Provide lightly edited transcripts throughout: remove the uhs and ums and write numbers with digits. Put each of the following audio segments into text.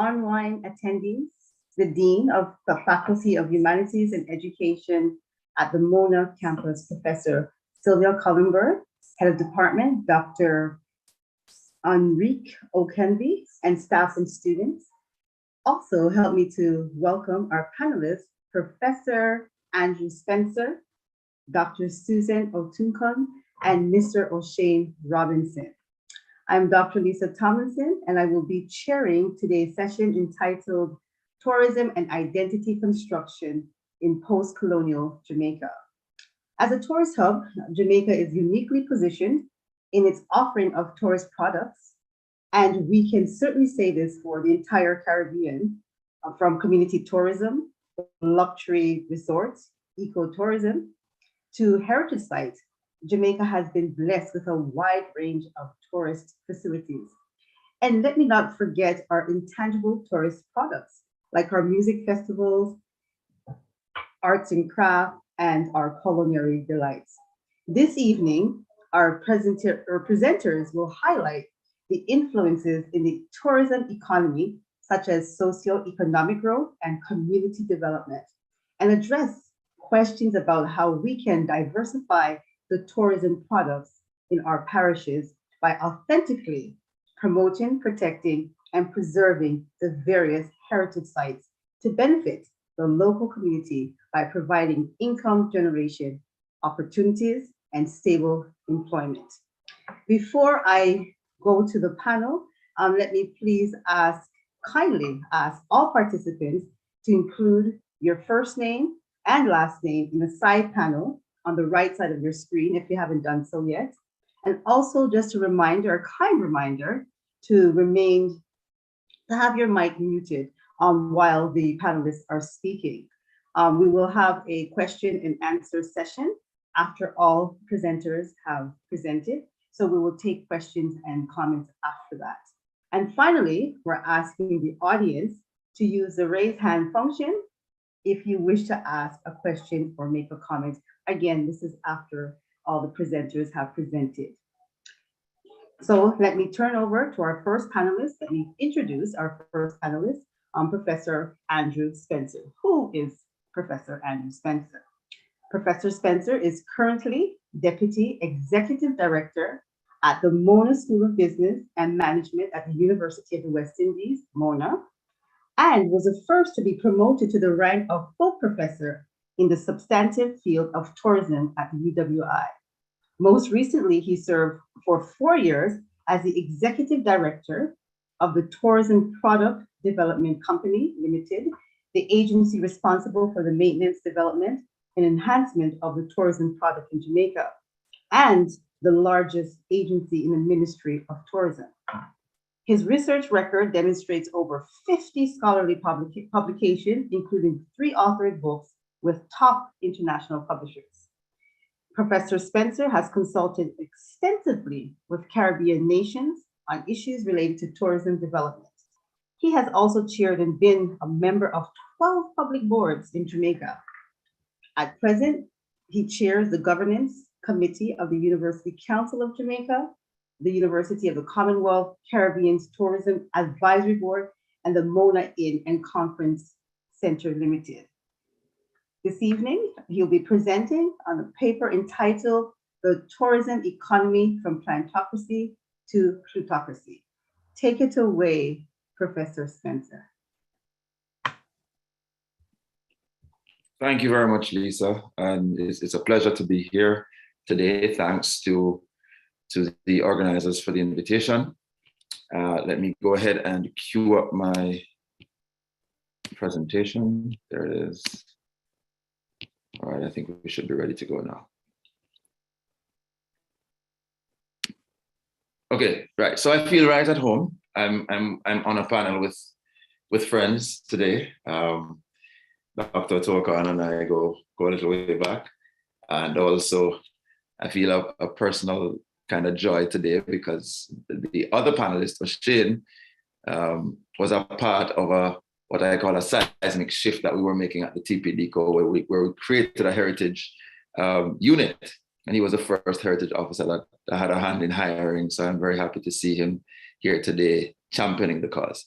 online attendees, the Dean of the Faculty of Humanities and Education at the Mona campus, Professor Sylvia Cullenberg, Head of Department, Dr. Enrique Okenvi, and staff and students. Also help me to welcome our panelists, Professor Andrew Spencer, Dr. Susan Otunkun, and Mr. O'Shane Robinson. I'm Dr. Lisa Tomlinson, and I will be chairing today's session entitled Tourism and Identity Construction in Post-Colonial Jamaica. As a tourist hub, Jamaica is uniquely positioned in its offering of tourist products, and we can certainly say this for the entire Caribbean, from community tourism, luxury resorts, ecotourism, to heritage sites. Jamaica has been blessed with a wide range of tourist facilities. And let me not forget our intangible tourist products, like our music festivals, arts and craft, and our culinary delights. This evening, our presenters will highlight the influences in the tourism economy, such as socio-economic growth and community development, and address questions about how we can diversify the tourism products in our parishes by authentically promoting, protecting, and preserving the various heritage sites to benefit the local community by providing income generation opportunities and stable employment. Before I go to the panel, let me please kindly ask all participants to include your first name and last name in the side panel on the right side of your screen if you haven't done so yet. And also just a kind reminder to have your mic muted while the panelists are speaking. We will have a question and answer session after all presenters have presented. So we will take questions and comments after that. And finally, we're asking the audience to use the raise hand function if you wish to ask a question or make a comment. Again, this is after all the presenters have presented. So let me turn over to our first panelist. Let me introduce our first panelist, Professor Andrew Spencer. Who is Professor Andrew Spencer? Professor Spencer is currently Deputy Executive Director at the Mona School of Business and Management at the University of the West Indies, Mona, and was the first to be promoted to the rank of full professor in the substantive field of tourism at the UWI. Most recently, he served for 4 years as the Executive Director of the Tourism Product Development Company Limited, the agency responsible for the maintenance, development, and enhancement of the tourism product in Jamaica, and the largest agency in the Ministry of Tourism. His research record demonstrates over 50 scholarly publications, including 3 authored books with top international publishers. Professor Spencer has consulted extensively with Caribbean nations on issues related to tourism development. He has also chaired and been a member of 12 public boards in Jamaica. At present, he chairs the Governance Committee of the University Council of Jamaica, the University of the Commonwealth Caribbean's Tourism Advisory Board, and the Mona Inn and Conference Center Limited. This evening, he'll be presenting on a paper entitled The Tourism Economy from Plutocracy to Plutocracy. Take it away, Professor Spencer. Thank you very much, Lisa. And it's a pleasure to be here today. Thanks to the organizers for the invitation. Let me go ahead and queue up my presentation. There it is. All right, I think we should be ready to go now. Okay, right. So I feel right at home. I'm on a panel with friends today. Dr. Tokan and I go a little way back. And also I feel a personal kind of joy today because the other panelist, O'Shane, was a part of what I call a seismic shift that we were making at the TPDCO, where we created a heritage unit. And he was the first heritage officer that had a hand in hiring. So I'm very happy to see him here today championing the cause.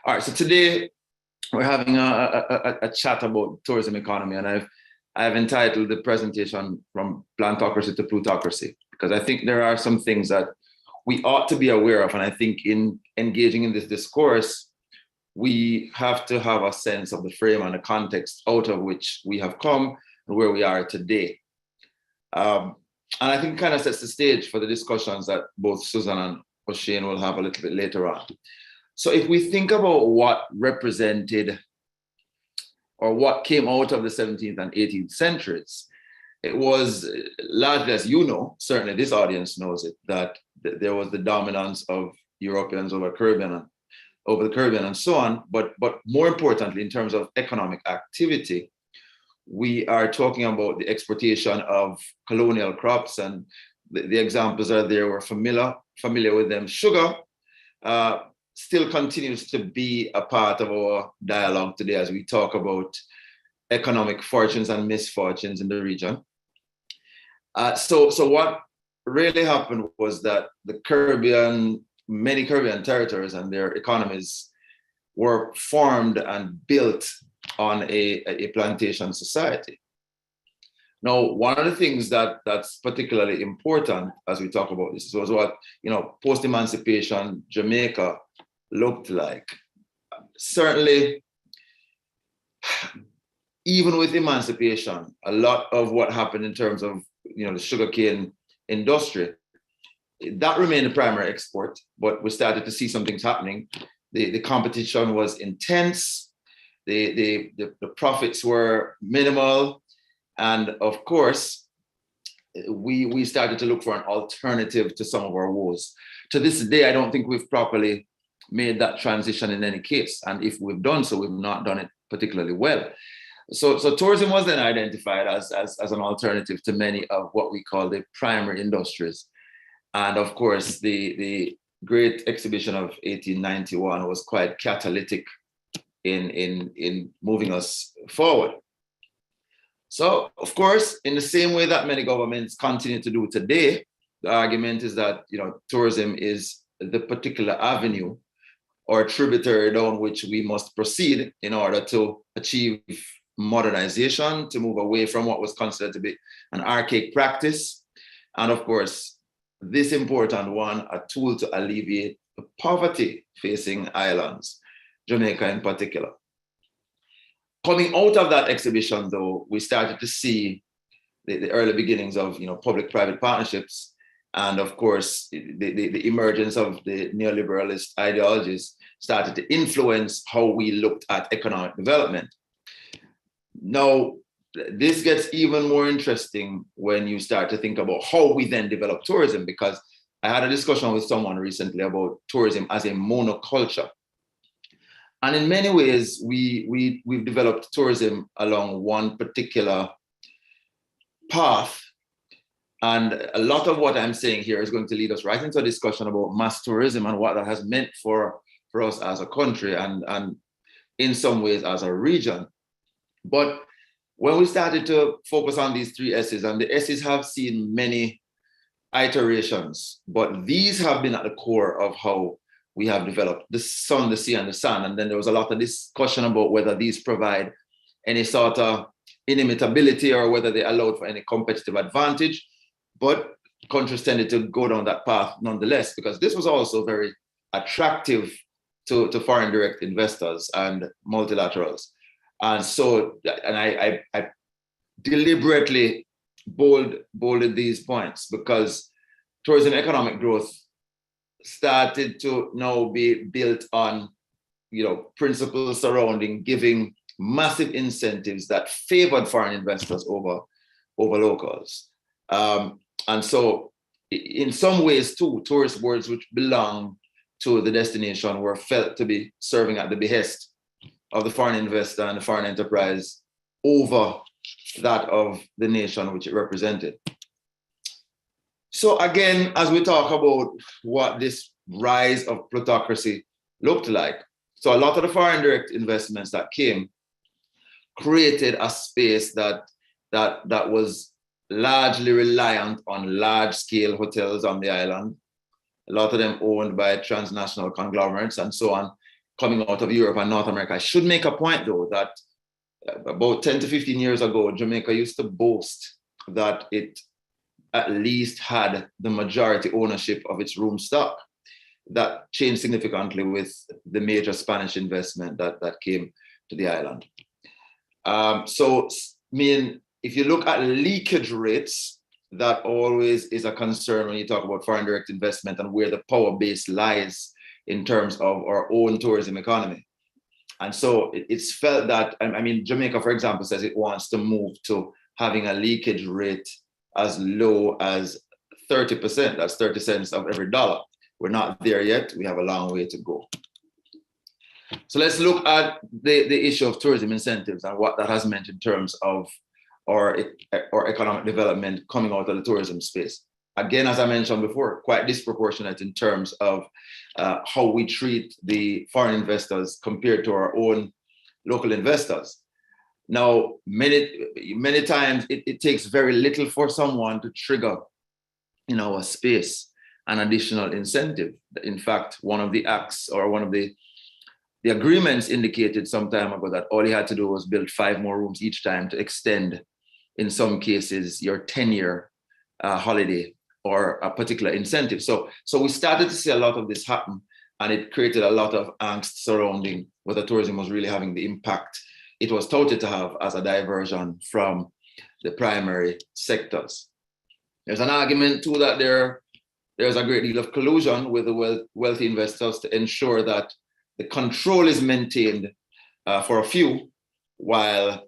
All right, so today we're having a chat about tourism economy, and I've entitled the presentation From Plutocracy to Plutocracy, because I think there are some things that we ought to be aware of, and I think in engaging in this discourse, we have to have a sense of the frame and the context out of which we have come and where we are today. And I think it kind of sets the stage for the discussions that both Susan and O'Shane will have a little bit later on. So if we think about what represented or what came out of the 17th and 18th centuries, it was largely, as you know, certainly this audience knows it, that there was the dominance of Europeans over the Caribbean and so on. But more importantly, in terms of economic activity, we are talking about the exportation of colonial crops, and the examples are there. We're familiar with them. Sugar still continues to be a part of our dialogue today as we talk about economic fortunes and misfortunes in the region. So what really happened was that many Caribbean territories and their economies were formed and built on a plantation society. Now, one of the things that's particularly important as we talk about this was what, post-emancipation Jamaica looked like. Certainly, even with emancipation, a lot of what happened in terms of the sugarcane industry, that remained the primary export, but we started to see some things happening. The competition was intense, the profits were minimal, and of course, we started to look for an alternative to some of our woes. To this day, I don't think we've properly made that transition in any case. And if we've done so, we've not done it particularly well. So tourism was then identified as an alternative to many of what we call the primary industries. And of course, the Great Exhibition of 1891 was quite catalytic in moving us forward. So, of course, in the same way that many governments continue to do today, the argument is that tourism is the particular avenue or tributary down which we must proceed in order to achieve modernization, to move away from what was considered to be an archaic practice. And of course, this important one, a tool to alleviate the poverty facing islands, Jamaica in particular. Coming out of that exhibition, though, we started to see the early beginnings of public-private partnerships, and of course, the emergence of the neoliberalist ideologies started to influence how we looked at economic development. Now, this gets even more interesting when you start to think about how we then develop tourism, because I had a discussion with someone recently about tourism as a monoculture. And in many ways, we've developed tourism along one particular path. And a lot of what I'm saying here is going to lead us right into a discussion about mass tourism and what that has meant for us as a country and in some ways as a region. But when we started to focus on these three S's, and the S's have seen many iterations, but these have been at the core of how we have developed the sun, the sea, and the sand. And then there was a lot of discussion about whether these provide any sort of inimitability or whether they allowed for any competitive advantage. But countries tended to go down that path nonetheless, because this was also very attractive to foreign direct investors and multilaterals. And so, and I deliberately bolded these points because tourism economic growth started to now be built on, principles surrounding giving massive incentives that favored foreign investors over locals. And so in some ways too, tourist boards which belong to the destination were felt to be serving at the behest of the foreign investor and the foreign enterprise over that of the nation which it represented. So again, as we talk about what this rise of plutocracy looked like, so a lot of the foreign direct investments that came created a space that was largely reliant on large-scale hotels on the island, a lot of them owned by transnational conglomerates and so on. coming out of Europe and North America. I should make a point though that about 10 to 15 years ago, Jamaica used to boast that it at least had the majority ownership of its room stock. That changed significantly with the major Spanish investment that came to the island. So, if you look at leakage rates, that always is a concern when you talk about foreign direct investment and where the power base lies in terms of our own tourism economy. And so it's felt that, Jamaica, for example, says it wants to move to having a leakage rate as low as 30%. That's 30 cents of every dollar. We're not there yet. We have a long way to go. So let's look at the issue of tourism incentives and what that has meant in terms of our economic development coming out of the tourism space. Again, as I mentioned before, quite disproportionate in terms of how we treat the foreign investors compared to our own local investors. Now, many times it takes very little for someone to trigger in our space an additional incentive. In fact, one of the acts or one of the agreements indicated some time ago that all you had to do was build 5 more rooms each time to extend, in some cases, your 10-year holiday or a particular incentive. So we started to see a lot of this happen, and it created a lot of angst surrounding whether tourism was really having the impact it was touted to have as a diversion from the primary sectors. There's an argument too that there's a great deal of collusion with the wealthy investors to ensure that the control is maintained for a few, while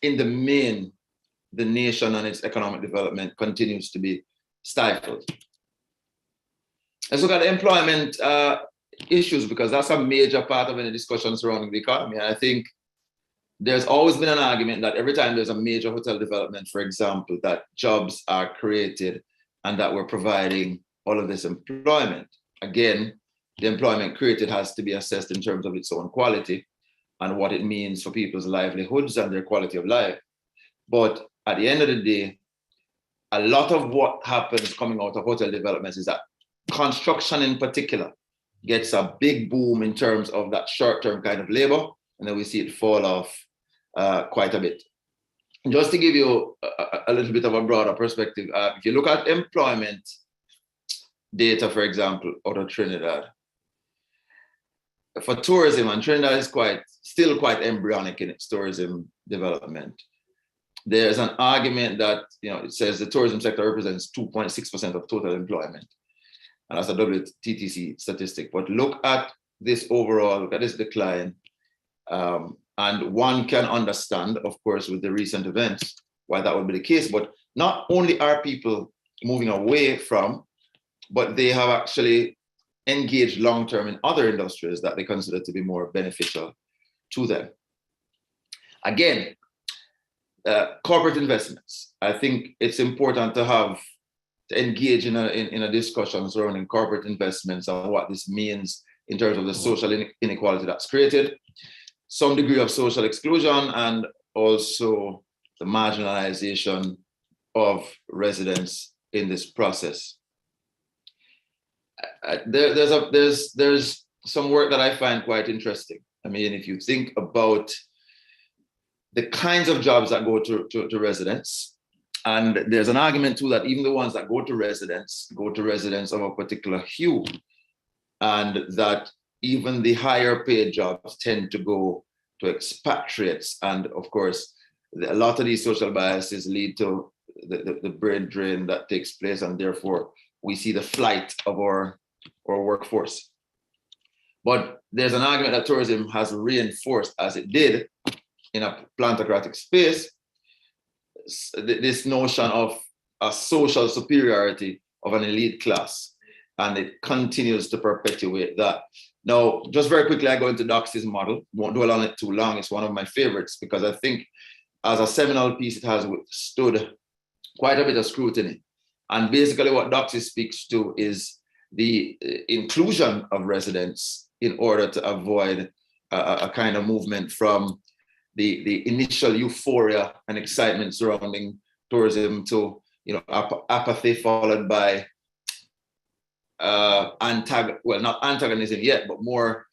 in the main, the nation and its economic development continues to be stifled. Let's look at employment issues, because that's a major part of any discussion surrounding the economy. And I think there's always been an argument that every time there's a major hotel development, for example, that jobs are created and that we're providing all of this employment. Again, the employment created has to be assessed in terms of its own quality and what it means for people's livelihoods and their quality of life. But at the end of the day, a lot of what happens coming out of hotel developments is that construction in particular gets a big boom in terms of that short-term kind of labor, and then we see it fall off quite a bit. Just to give you a little bit of a broader perspective, if you look at employment data, for example, out of Trinidad, for tourism, and Trinidad is still quite embryonic in its tourism development. There's an argument that, it says the tourism sector represents 2.6% of total employment. And that's a WTTC statistic. But look at this overall, look at this decline. And one can understand, of course, with the recent events, why that would be the case. But not only are people moving away from, but they have actually engaged long-term in other industries that they consider to be more beneficial to them. Again, corporate investments. I think it's important to engage in a discussion surrounding corporate investments and what this means in terms of the social inequality that's created, some degree of social exclusion, and also the marginalization of residents in this process. There's some work that I find quite interesting. I mean, if you think about the kinds of jobs that go to residents, and there's an argument too that even the ones that go to residents of a particular hue, and that even the higher paid jobs tend to go to expatriates. And of course, a lot of these social biases lead to the brain drain that takes place, and therefore we see the flight of our workforce. But there's an argument that tourism has reinforced, as it did in a plantocratic space, this notion of a social superiority of an elite class, and it continues to perpetuate that. Now, just very quickly, I go into Doxy's model. Won't dwell on it too long. It's one of my favorites because I think as a seminal piece, it has withstood quite a bit of scrutiny. And basically what Doxy speaks to is the inclusion of residents in order to avoid a kind of movement from the initial euphoria and excitement surrounding tourism to apathy followed by not antagonism yet, but more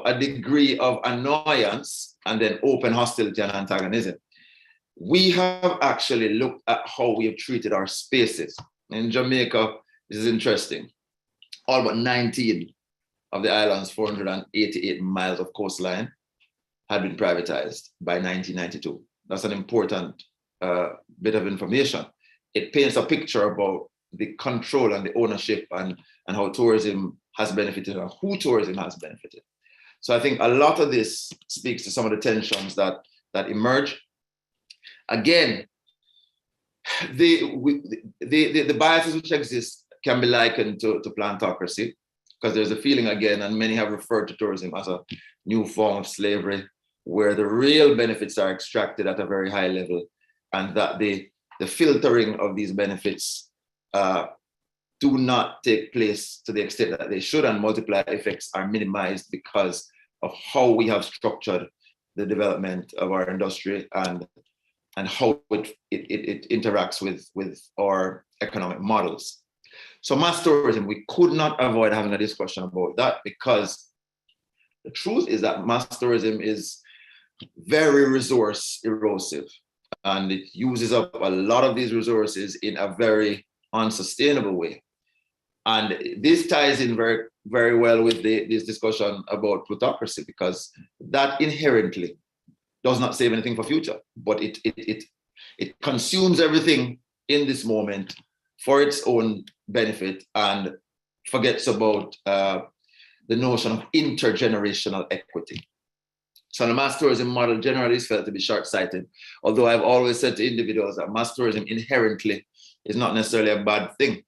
a degree of annoyance and then open hostility and antagonism. We have actually looked at how we have treated our spaces. In Jamaica, this is interesting. All but 19 of the island's 488 miles of coastline had been privatized by 1992. That's an important bit of information. It paints a picture about the control and the ownership and how tourism has benefited and who tourism has benefited. So I think a lot of this speaks to some of the tensions that emerge. Again, the biases which exist can be likened to plutocracy, because there's a feeling again, and many have referred to tourism as a new form of slavery, where the real benefits are extracted at a very high level, and that the filtering of these benefits do not take place to the extent that they should, and multiplier effects are minimized because of how we have structured the development of our industry and how it interacts with our economic models. So mass tourism, we could not avoid having a discussion about that, because the truth is that mass tourism is very resource erosive, and it uses up a lot of these resources in a very unsustainable way. And this ties in very, very well with this discussion about plutocracy, because that inherently does not save anything for future, but it consumes everything in this moment for its own benefit and forgets about the notion of intergenerational equity. So the mass tourism model generally is felt to be short-sighted, although I've always said to individuals that mass tourism inherently is not necessarily a bad thing.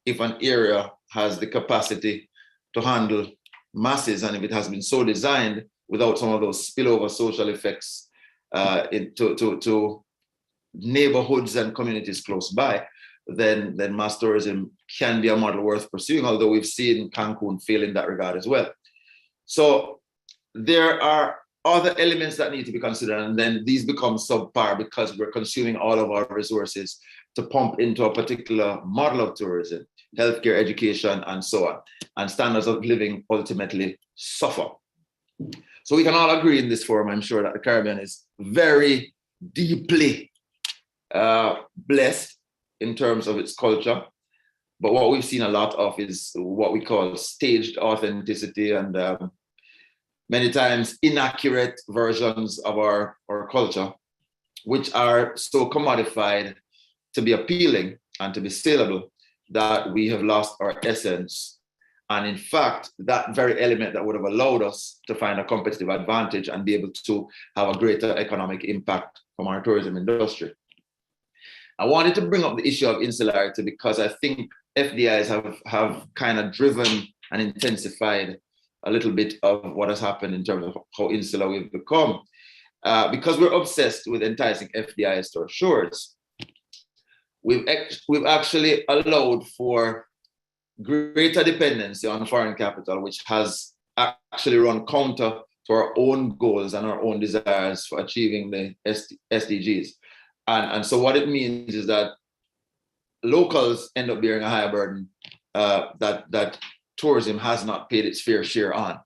If an area has the capacity to handle masses, and if it has been so designed without some of those spillover social effects to neighborhoods and communities close by, then mass tourism can be a model worth pursuing, although we've seen Cancun fail in that regard as well. So there are other elements that need to be considered, and then these become subpar because we're consuming all of our resources to pump into a particular model of tourism, healthcare, education, and so on. And standards of living ultimately suffer. So we can all agree in this forum, I'm sure, that the Caribbean is very deeply blessed in terms of its culture. But what we've seen a lot of is what we call staged authenticity and many times inaccurate versions of our culture, which are so commodified to be appealing and to be saleable that we have lost our essence. And in fact, that very element that would have allowed us to find a competitive advantage and be able to have a greater economic impact from our tourism industry. I wanted to bring up the issue of insularity because I think FDIs have kind of driven and intensified a little bit of what has happened in terms of how insular we've become. Because we're obsessed with enticing FDIs to our shores, we've actually allowed for greater dependency on foreign capital, which has actually run counter to our own goals and our own desires for achieving the SDGs. And so what it means is that locals end up bearing a higher burden that tourism has not paid its fair share on.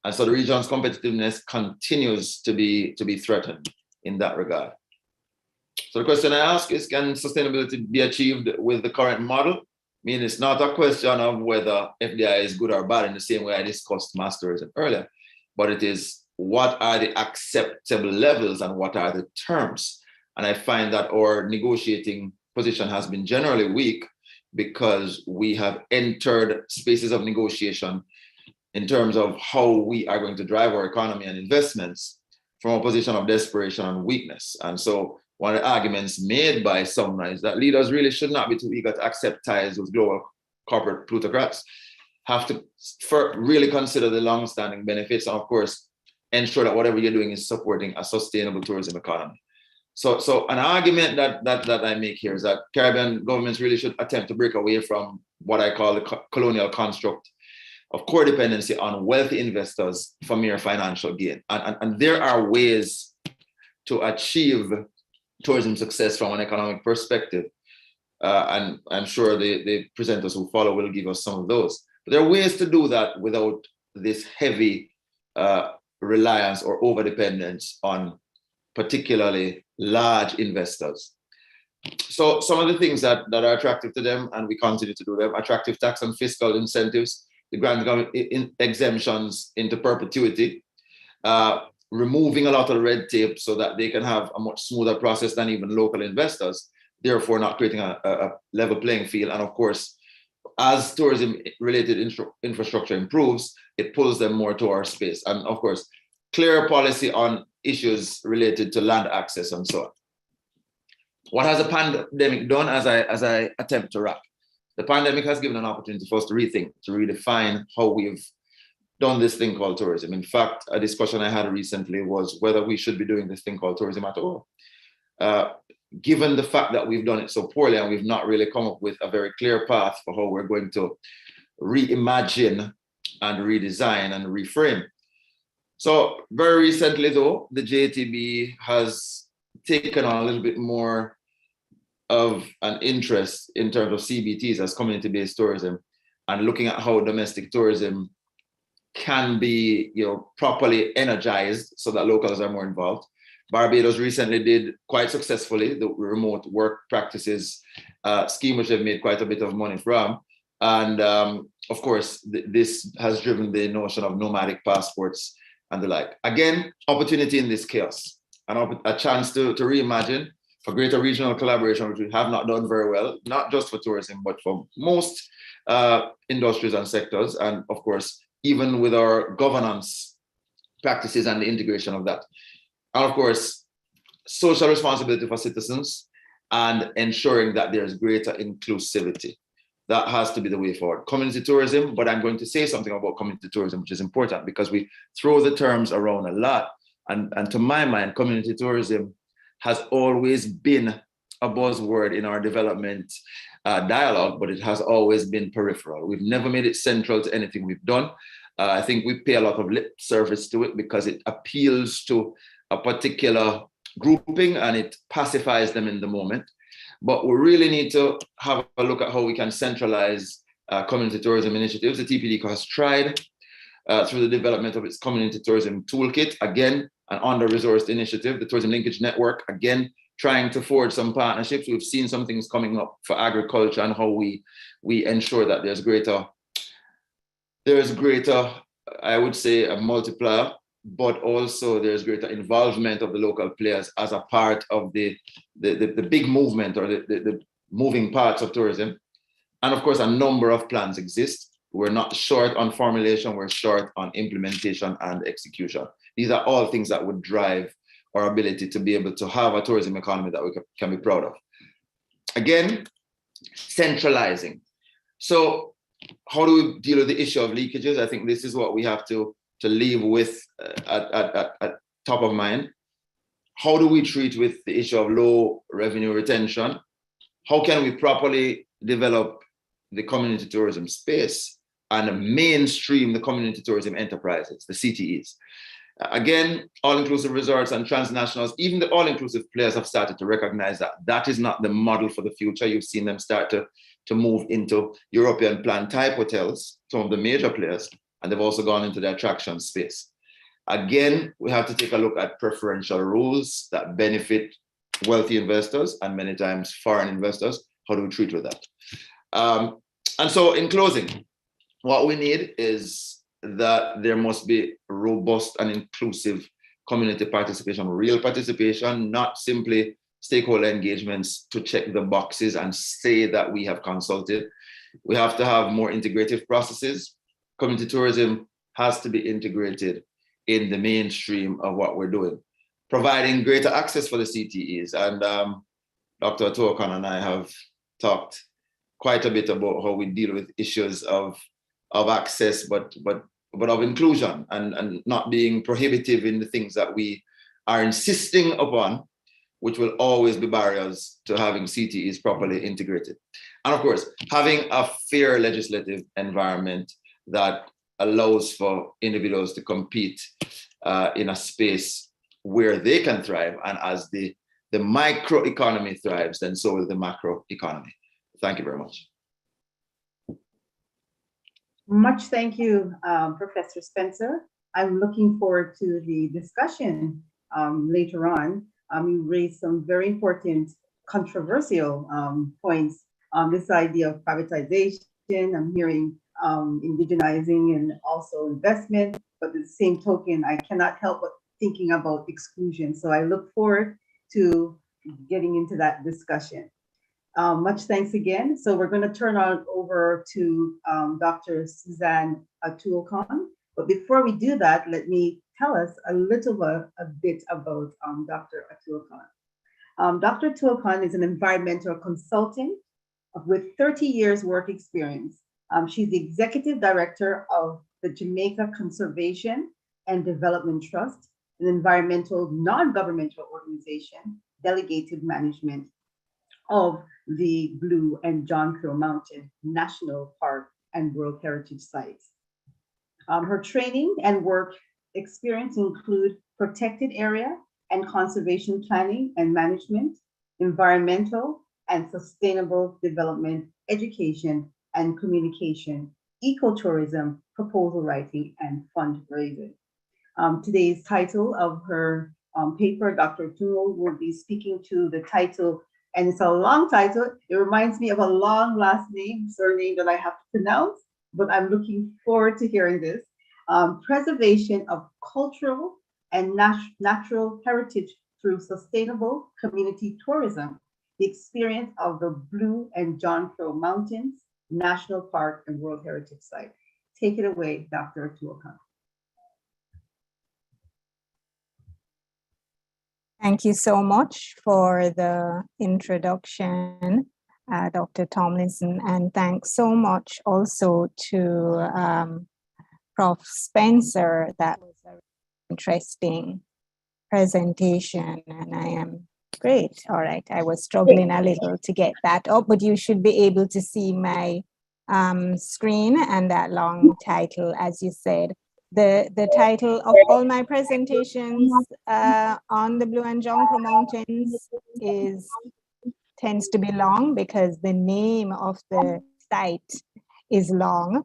And so the region's competitiveness continues to be threatened in that regard. So the question I ask is, can sustainability be achieved with the current model? I mean, it's not a question of whether FDI is good or bad in the same way I discussed mass tourism earlier, but it is what are the acceptable levels and what are the terms? And I find that our negotiating position has been generally weak because we have entered spaces of negotiation in terms of how we are going to drive our economy and investments from a position of desperation and weakness. And so one of the arguments made by some is that leaders really should not be too eager to accept ties with global corporate plutocrats, have to really consider the long-standing benefits, and of course, ensure that whatever you're doing is supporting a sustainable tourism economy. So an argument that I make here is that Caribbean governments really should attempt to break away from what I call the colonial construct of core dependency on wealthy investors for mere financial gain. And there are ways to achieve tourism success from an economic perspective. And I'm sure the presenters who follow will give us some of those. But there are ways to do that without this heavy reliance or over-dependence on particularly large investors. So some of the things that are attractive to them, and we continue to do them: attractive tax and fiscal incentives, the grant exemptions into perpetuity, removing a lot of red tape so that they can have a much smoother process than even local investors, therefore not creating a level playing field. And of course, as tourism-related infrastructure improves, it pulls them more to our space. And of course, clear policy on issues related to land access and so on. What has the pandemic done as I attempt to wrap? The pandemic has given an opportunity for us to rethink, to redefine how we've done this thing called tourism. In fact, a discussion I had recently was whether we should be doing this thing called tourism at all. Given the fact that we've done it so poorly and we've not really come up with a very clear path for how we're going to reimagine and redesign and reframe. So very recently though, the JTB has taken on a little bit more of an interest in terms of CBTs as community-based tourism, and looking at how domestic tourism can be, properly energized so that locals are more involved. Barbados recently did quite successfully the remote work practices scheme, which they've made quite a bit of money from. And of course, this has driven the notion of nomadic passports and the like. Again, opportunity in this chaos, and a chance to reimagine for greater regional collaboration, which we have not done very well, not just for tourism, but for most industries and sectors. And of course, even with our governance practices and the integration of that. And of course, social responsibility for citizens and ensuring that there's greater inclusivity. That has to be the way forward. Community tourism, but I'm going to say something about community tourism, which is important because we throw the terms around a lot. And to my mind, community tourism has always been a buzzword in our development dialogue, but it has always been peripheral. We've never made it central to anything we've done. I think we pay a lot of lip service to it because it appeals to a particular grouping and it pacifies them in the moment. But we really need to have a look at how we can centralize community tourism initiatives. The TPD has tried through the development of its community tourism toolkit, again, an under-resourced initiative. The Tourism Linkage Network, again, trying to forge some partnerships. We've seen some things coming up for agriculture and how we ensure that there's greater, I would say, a multiplier, but also there's greater involvement of the local players as a part of the big movement or the moving parts of tourism. And of course, a number of plans exist. We're not short on formulation, we're short on implementation and execution. These are all things that would drive our ability to be able to have a tourism economy that we can be proud of. Again, centralizing. So how do we deal with the issue of leakages? I think this is what we have to leave with at top of mind. How do we treat with the issue of low revenue retention? How can we properly develop the community tourism space and mainstream the community tourism enterprises, the CTEs? Again, all-inclusive resorts and transnationals, even the all-inclusive players have started to recognize that that is not the model for the future. You've seen them start to move into European plan type hotels, some of the major players, and they've also gone into the attraction space. Again, we have to take a look at preferential rules that benefit wealthy investors and many times foreign investors. How do we treat with that? And so in closing, what we need is that there must be robust and inclusive community participation, real participation, not simply stakeholder engagements to check the boxes and say that we have consulted. We have to have more integrative processes. Community tourism has to be integrated in the mainstream of what we're doing, providing greater access for the CTEs. And Dr. Tokan and I have talked quite a bit about how we deal with issues of access, but of inclusion and not being prohibitive in the things that we are insisting upon, which will always be barriers to having CTEs properly integrated. And of course, having a fair legislative environment that allows for individuals to compete in a space where they can thrive. And as the microeconomy thrives, then so will the macro economy. Thank you very much. Much thank you, Professor Spencer. I'm looking forward to the discussion later on. You raised some very important controversial points on this idea of privatization. I'm hearing indigenizing and also investment, but at the same token, I cannot help but thinking about exclusion. So I look forward to getting into that discussion. Much thanks again. So we're going to turn on over to Dr. Suzanne Atuokon. But before we do that, let me tell us a bit about Dr. Atuokon. Dr. Atuokon is an environmental consultant with 30 years work experience. She's the executive director of the Jamaica Conservation and Development Trust, an environmental non-governmental organization, delegated management of the Blue and John Crow Mountain National Park and World Heritage Sites. Her training and work experience include protected area and conservation planning and management, environmental and sustainable development, education and communication, ecotourism, proposal writing, and fundraising. Today's title of her paper, Dr. Atuokon will be speaking to the title, and it's a long title. It reminds me of a long last name, surname that I have to pronounce, but I'm looking forward to hearing this. Preservation of cultural and natural heritage through sustainable community tourism, the experience of the Blue and John Crow Mountains National Park and World Heritage Site. Take it away, Dr. Atuokon. Thank you so much for the introduction, Dr. Tomlinson, and thanks so much also to Prof. Spencer. That was a interesting presentation, and I am great. All right, I was struggling a little to get that up, but you should be able to see my screen and that long title, as you said. The title of all my presentations on the Blue and John Crow Mountains tends to be long because the name of the site is long,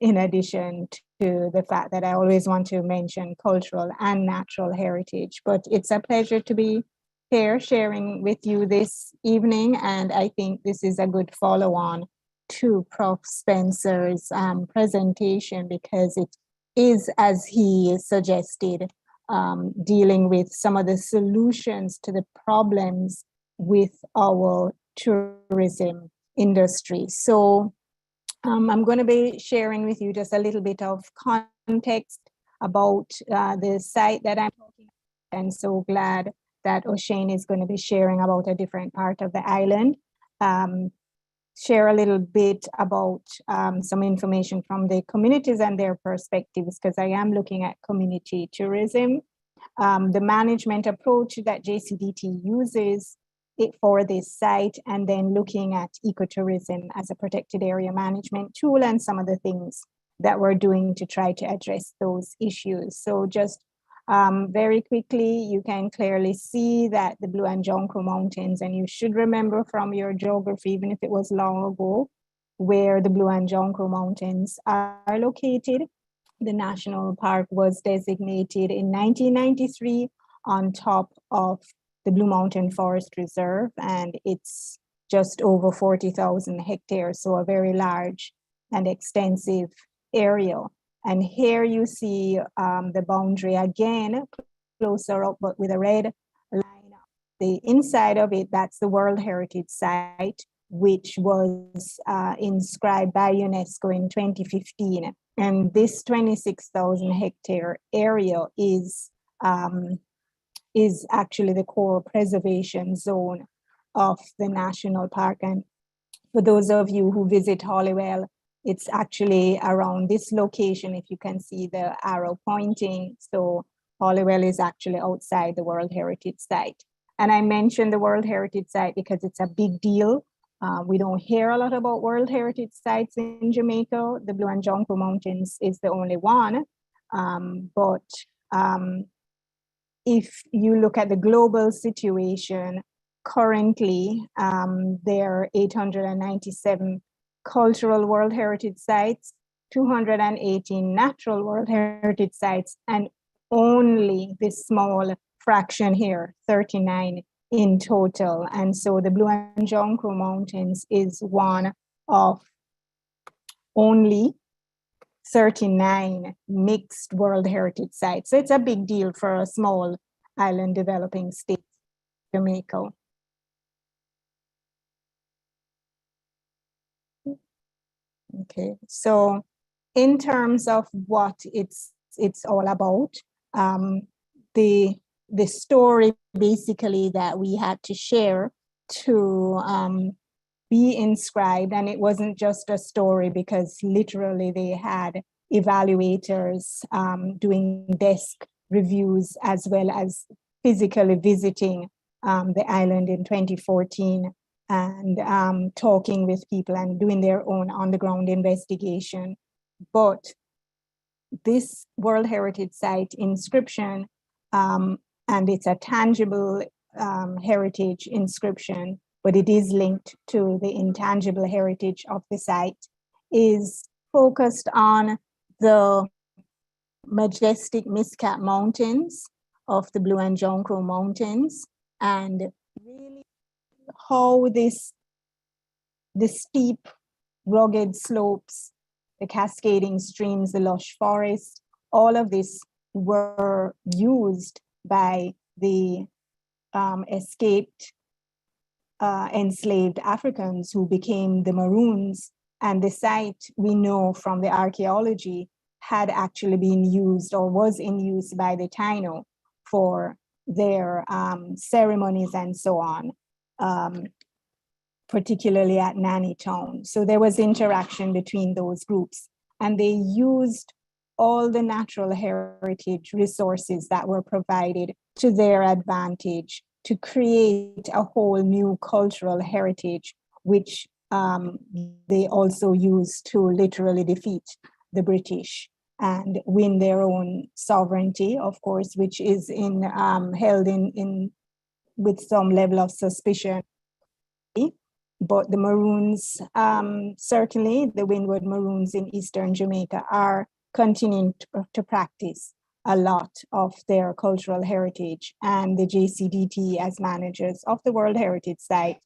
in addition to the fact that I always want to mention cultural and natural heritage. But it's a pleasure to be here sharing with you this evening, and I think this is a good follow-on to Prof. Spencer's presentation, because it is, as he suggested, dealing with some of the solutions to the problems with our tourism industry. So I'm going to be sharing with you just a little bit of context about the site that I'm talking about. I'm so glad that O'Shane is going to be sharing about a different part of the island. Share a little bit about some information from the communities and their perspectives, because I am looking at community tourism. The management approach that JCDT uses for this site, and then looking at ecotourism as a protected area management tool and some of the things that we're doing to try to address those issues. So just very quickly, you can clearly see that the Blue and John Crow Mountains, and you should remember from your geography, even if it was long ago, where the Blue and John Crow Mountains are located. The national park was designated in 1993 on top of the Blue Mountain Forest Reserve, and it's just over 40,000 hectares, so a very large and extensive area. And here you see the boundary again, closer up, but with a red line. The inside of it, that's the World Heritage Site, which was inscribed by UNESCO in 2015. And this 26,000 hectare area is actually the core preservation zone of the national park. And for those of you who visit Holywell, it's actually around this location, if you can see the arrow pointing. So Holywell is actually outside the World Heritage Site. And I mentioned the World Heritage Site because it's a big deal. We don't hear a lot about World Heritage Sites in Jamaica. The Blue and John Crow Mountains is the only one. If you look at the global situation, currently there are 897 cultural World Heritage Sites 218 natural World Heritage Sites, and only this small fraction here, 39 in total. And so the Blue and John Crow Mountains is one of only 39 mixed World Heritage Sites. So it's a big deal for a small island developing state, Jamaica. Okay, so in terms of what it's all about, the story basically that we had to share to be inscribed, and it wasn't just a story because literally they had evaluators doing desk reviews as well as physically visiting the island in 2014 and talking with people and doing their own on-the-ground investigation. But this World Heritage Site inscription, and it's a tangible heritage inscription, but it is linked to the intangible heritage of the site, is focused on the majestic Miscat Mountains of the Blue and John Crow Mountains, and really how the steep, rugged slopes, the cascading streams, the lush forest, all of this were used by the escaped enslaved Africans who became the Maroons. And the site, we know from the archaeology, had actually been used or was in use by the Taino for their ceremonies and so on, particularly at Nanny Town. So there was interaction between those groups, and they used all the natural heritage resources that were provided to their advantage to create a whole new cultural heritage, which they also used to literally defeat the British and win their own sovereignty, of course, which is held in with some level of suspicion. But the Maroons, certainly the Windward Maroons in Eastern Jamaica, are continuing to practice a lot of their cultural heritage, and the JCDT as managers of the World Heritage Site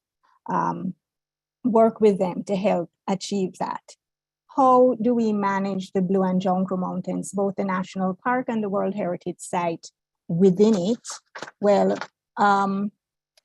work with them to help achieve that. How do we manage the Blue and John Crow Mountains, both the National Park and the World Heritage Site within it? Well,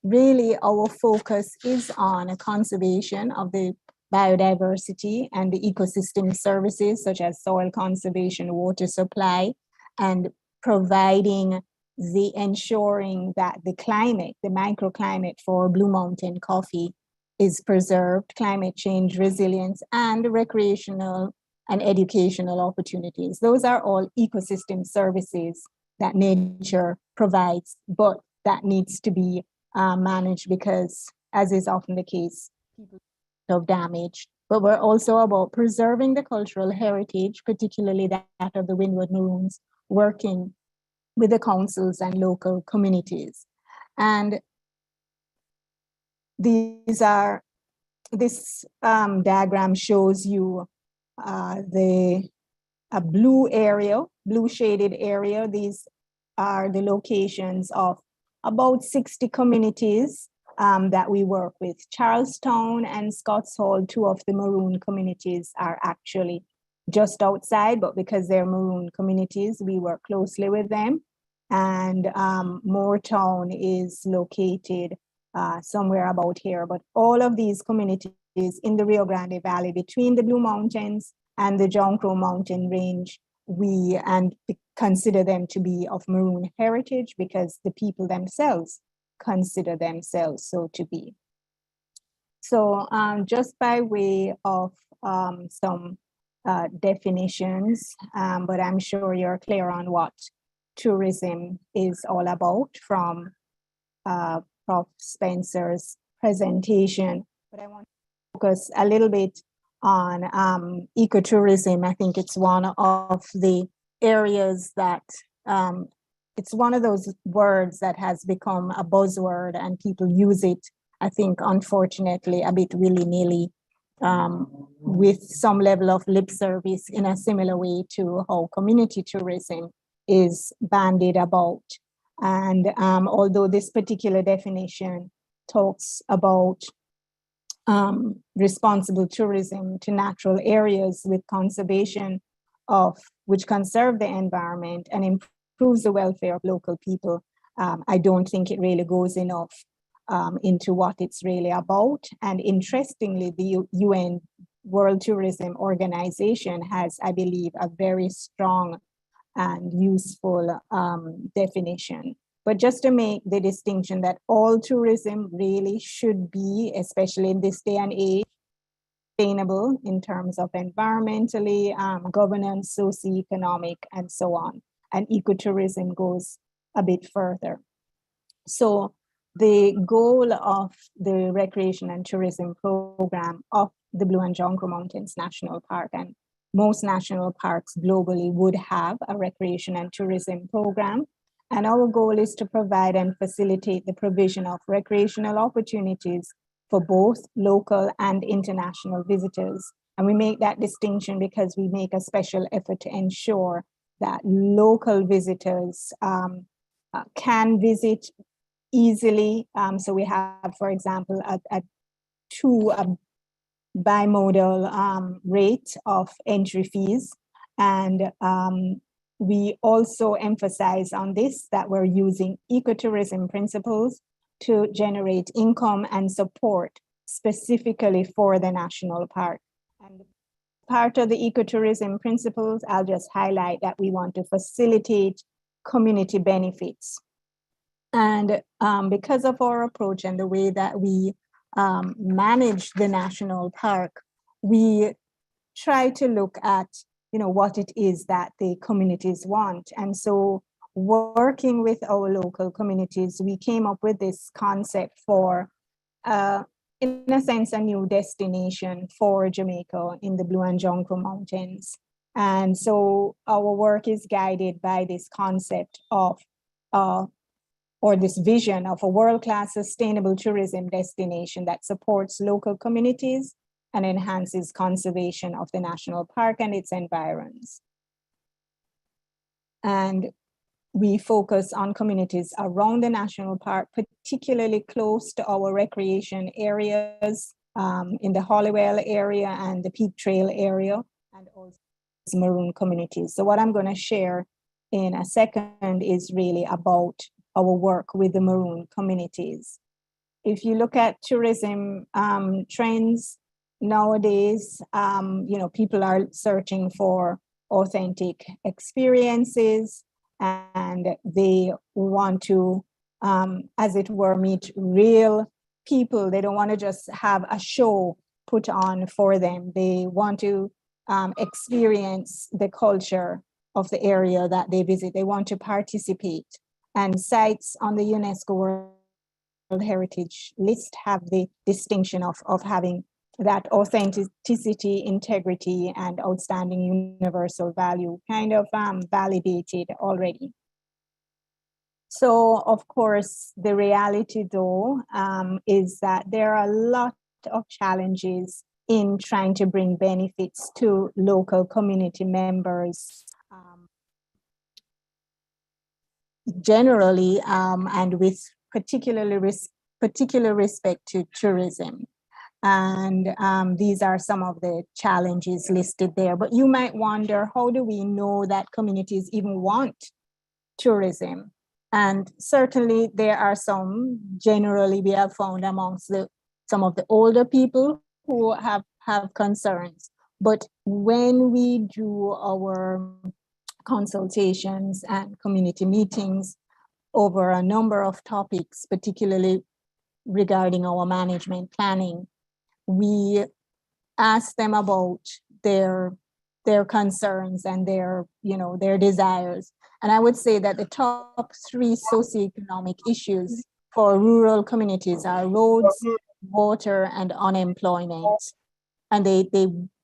really our focus is on a conservation of the biodiversity and the ecosystem services such as soil conservation, water supply, and providing ensuring that the climate, the microclimate for Blue Mountain coffee is preserved, climate change resilience, and recreational and educational opportunities. Those are all ecosystem services that nature provides, but that needs to be managed because, as is often the case, people of damage. But we're also about preserving the cultural heritage, particularly that of the Windward Maroons, working with the councils and local communities. And this diagram shows you a blue area, blue shaded area. These are the locations of about 60 communities that we work with. Charlestown and Scotts Hall, two of the Maroon communities, are actually just outside, but because they're Maroon communities, we work closely with them. And Moortown is located somewhere about here, but all of these communities in the Rio Grande Valley between the Blue Mountains and the John Crow Mountain Range, we consider them to be of Maroon heritage because the people themselves consider themselves so to be. So just by way of some definitions, but I'm sure you're clear on what tourism is all about from Prof. Spencer's presentation, but I want to focus a little bit on ecotourism. I think it's one of the areas that it's one of those words that has become a buzzword and people use it, I think, unfortunately, a bit willy-nilly with some level of lip service in a similar way to how community tourism is bandied about. And although this particular definition talks about responsible tourism to natural areas with conservation of which conserve the environment and improves the welfare of local people, I don't think it really goes enough into what it's really about. And interestingly, the UN World Tourism Organization has, I believe, a very strong and useful definition. But just to make the distinction that all tourism really should be, especially in this day and age, sustainable in terms of environmentally, governance, socioeconomic, and so on. And ecotourism goes a bit further. So the goal of the recreation and tourism program of the Blue and John Crow Mountains National Park, and most national parks globally would have a recreation and tourism program. And our goal is to provide and facilitate the provision of recreational opportunities for both local and international visitors. And we make that distinction because we make a special effort to ensure that local visitors can visit easily. So we have, for example, a bimodal rate of entry fees. And we also emphasize on this that we're using ecotourism principles to generate income and support specifically for the national park. And part of the ecotourism principles, I'll just highlight that we want to facilitate community benefits. And because of our approach and the way that we manage the national park, we try to look at what it is that the communities want. And so working with our local communities, we came up with this concept for, in a sense, a new destination for Jamaica in the Blue and John Crow Mountains. And so our work is guided by this concept of, or this vision of a world-class sustainable tourism destination that supports local communities and enhances conservation of the national park and its environs. And we focus on communities around the national park, particularly close to our recreation areas in the Hollywell area and the Peak Trail area, and also Maroon communities. So what I'm going to share in a second is really about our work with the Maroon communities. If you look at tourism trends, nowadays, people are searching for authentic experiences, and they want to, as it were, meet real people. They don't want to just have a show put on for them. They want to experience the culture of the area that they visit. They want to participate. And sites on the UNESCO World Heritage List have the distinction of having that authenticity, integrity, and outstanding universal value kind of validated already. So, of course, the reality, though, is that there are a lot of challenges in trying to bring benefits to local community members generally, and with particular respect to tourism. And these are some of the challenges listed there. But you might wonder, how do we know that communities even want tourism? And certainly there are some, generally we have found amongst some of the older people who have concerns. But when we do our consultations and community meetings over a number of topics, particularly regarding our management planning, we ask them about their concerns and their desires. And I would say that the top 3 socioeconomic issues for rural communities are roads, water, and unemployment. And they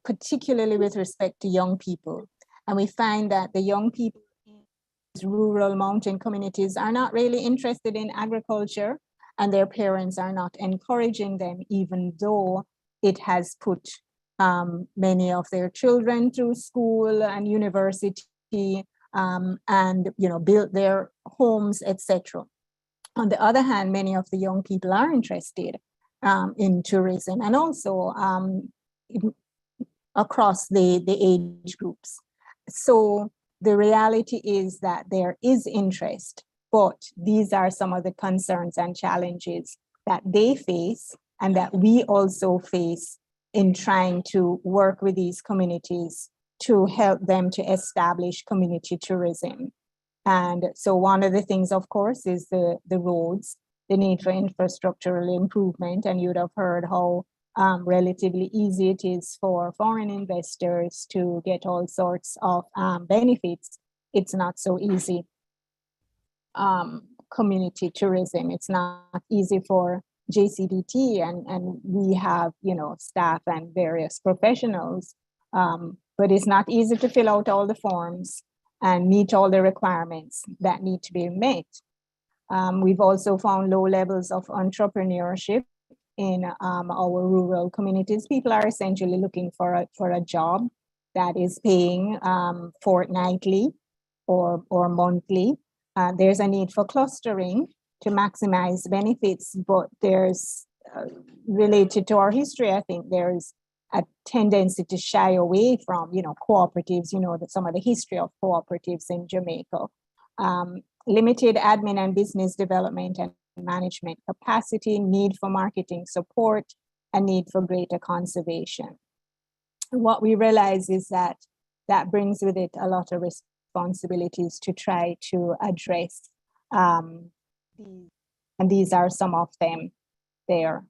particularly with respect to young people. And we find that the young people in rural mountain communities are not really interested in agriculture, and their parents are not encouraging them, even though it has put many of their children through school and university, and built their homes, etc. On the other hand, many of the young people are interested in tourism, and also across the age groups. So the reality is that there is interest, but these are some of the concerns and challenges that they face and that we also face in trying to work with these communities to help them to establish community tourism. And so one of the things, of course, is the roads, the need for infrastructural improvement. And you'd have heard how relatively easy it is for foreign investors to get all sorts of benefits. It's not so easy. Community tourism, it's not easy for JCBT, and we have, staff and various professionals, but it's not easy to fill out all the forms and meet all the requirements that need to be met. We've also found low levels of entrepreneurship in our rural communities. People are essentially looking for a job that is paying fortnightly or monthly. There's a need for clustering to maximize benefits, but there's, related to our history, I think there's a tendency to shy away from, cooperatives, some of the history of cooperatives in Jamaica. Limited admin and business development and management capacity, need for marketing support, and need for greater conservation. What we realize is that brings with it a lot of responsibilities to try to address these, and these are some of them there.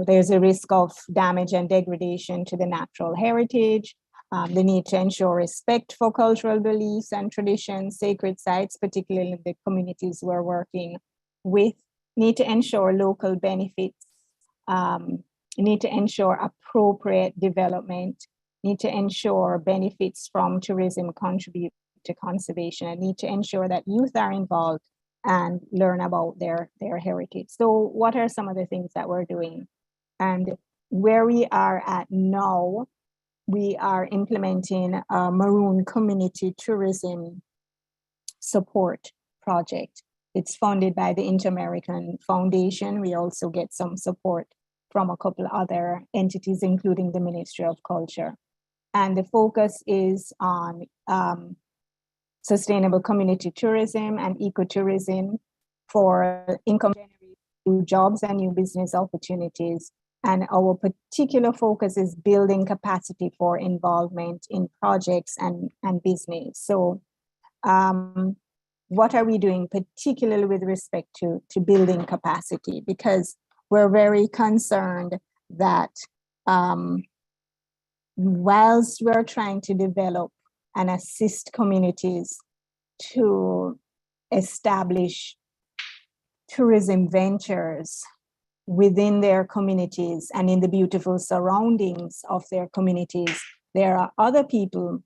There's a risk of damage and degradation to the natural heritage, the need to ensure respect for cultural beliefs and traditions, sacred sites, particularly in the communities we're working with, need to ensure local benefits, need to ensure appropriate development, need to ensure benefits from tourism contribute to conservation, and need to ensure that youth are involved and learn about their heritage. So what are some of the things that we're doing? And where we are at now, we are implementing a Maroon community tourism support project. It's funded by the Inter-American Foundation. We also get some support from a couple other entities, including the Ministry of Culture. And the focus is on sustainable community tourism and ecotourism for income generation, new jobs and new business opportunities. And our particular focus is building capacity for involvement in projects and business. So what are we doing particularly with respect to building capacity? Because we're very concerned that whilst we're trying to develop and assist communities to establish tourism ventures within their communities and in the beautiful surroundings of their communities, there are other people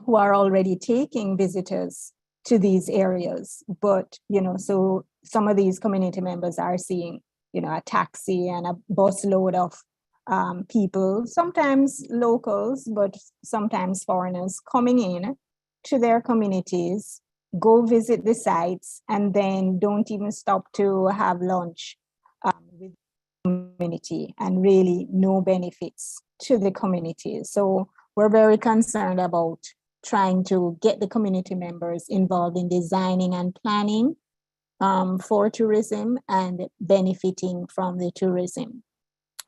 who are already taking visitors to these areas. But, so some of these community members are seeing, a taxi and a bus load of people, sometimes locals, but sometimes foreigners, coming in to their communities, go visit the sites, and then don't even stop to have lunch with the community, and really no benefits to the community. So we're very concerned about trying to get the community members involved in designing and planning for tourism and benefiting from the tourism.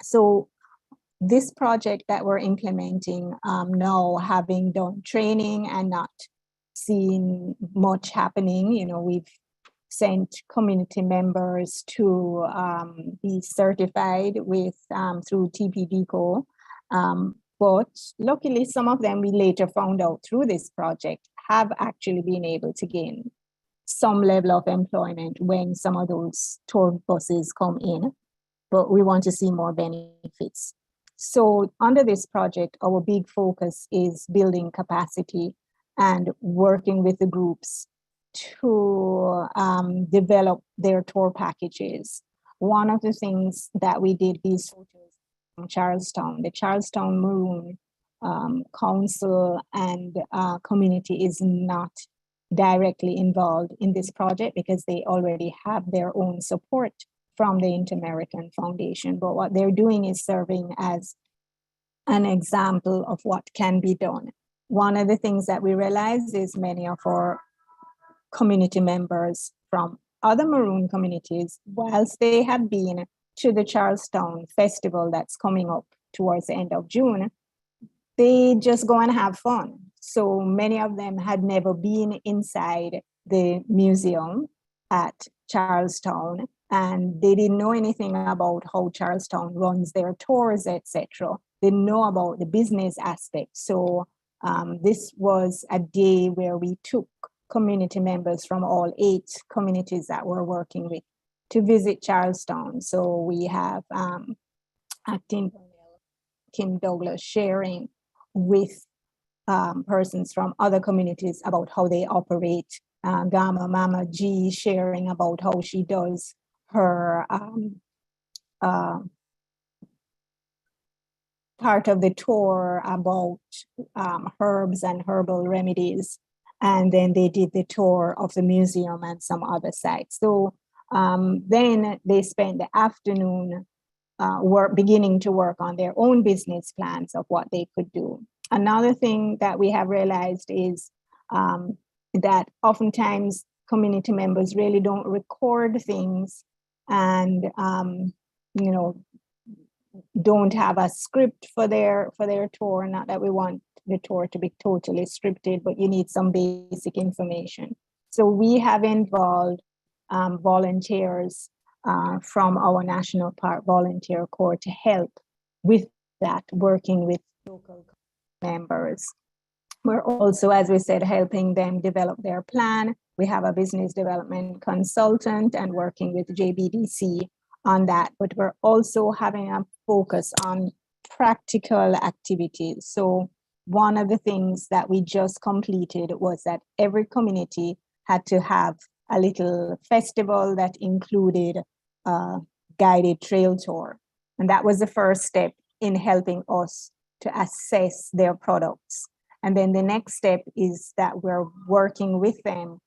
So this project that we're implementing now, having done training and not seeing much happening, we've sent community members to be certified with through TPDCO. But luckily, some of them we later found out through this project have actually been able to gain some level of employment when some of those tour buses come in. But we want to see more benefits. So under this project, our big focus is building capacity and working with the groups to develop their tour packages. One of the things that we did, these photos Charlestown. The Charlestown Maroon Council and community is not directly involved in this project because they already have their own support from the Inter-American Foundation. But what they're doing is serving as an example of what can be done. One of the things that we realize is many of our community members from other Maroon communities, whilst they have been to the Charlestown Festival that's coming up towards the end of June, they just go and have fun. So many of them had never been inside the museum at Charlestown, and they didn't know anything about how Charlestown runs their tours, etc. They know about the business aspect. So this was a day where we took community members from all 8 communities that we're working with to visit Charlestown. So we have Acting Kim Douglas sharing with persons from other communities about how they operate. Gama Mama G sharing about how she does her part of the tour about herbs and herbal remedies. And then they did the tour of the museum and some other sites. So then they spent the afternoon beginning to work on their own business plans of what they could do. Another thing that we have realized is that oftentimes community members really don't record things and don't have a script for their tour. Not that we want the tour to be totally scripted, but you need some basic information. So we have involved volunteers from our National Park Volunteer Corps to help with that, working with local members. We're also, as we said, helping them develop their plan. We have a business development consultant and working with JBDC on that, but we're also having a focus on practical activities. So one of the things that we just completed was that every community had to have a little festival that included a guided trail tour. And that was the first step in helping us to assess their products. And then the next step is that we're working with them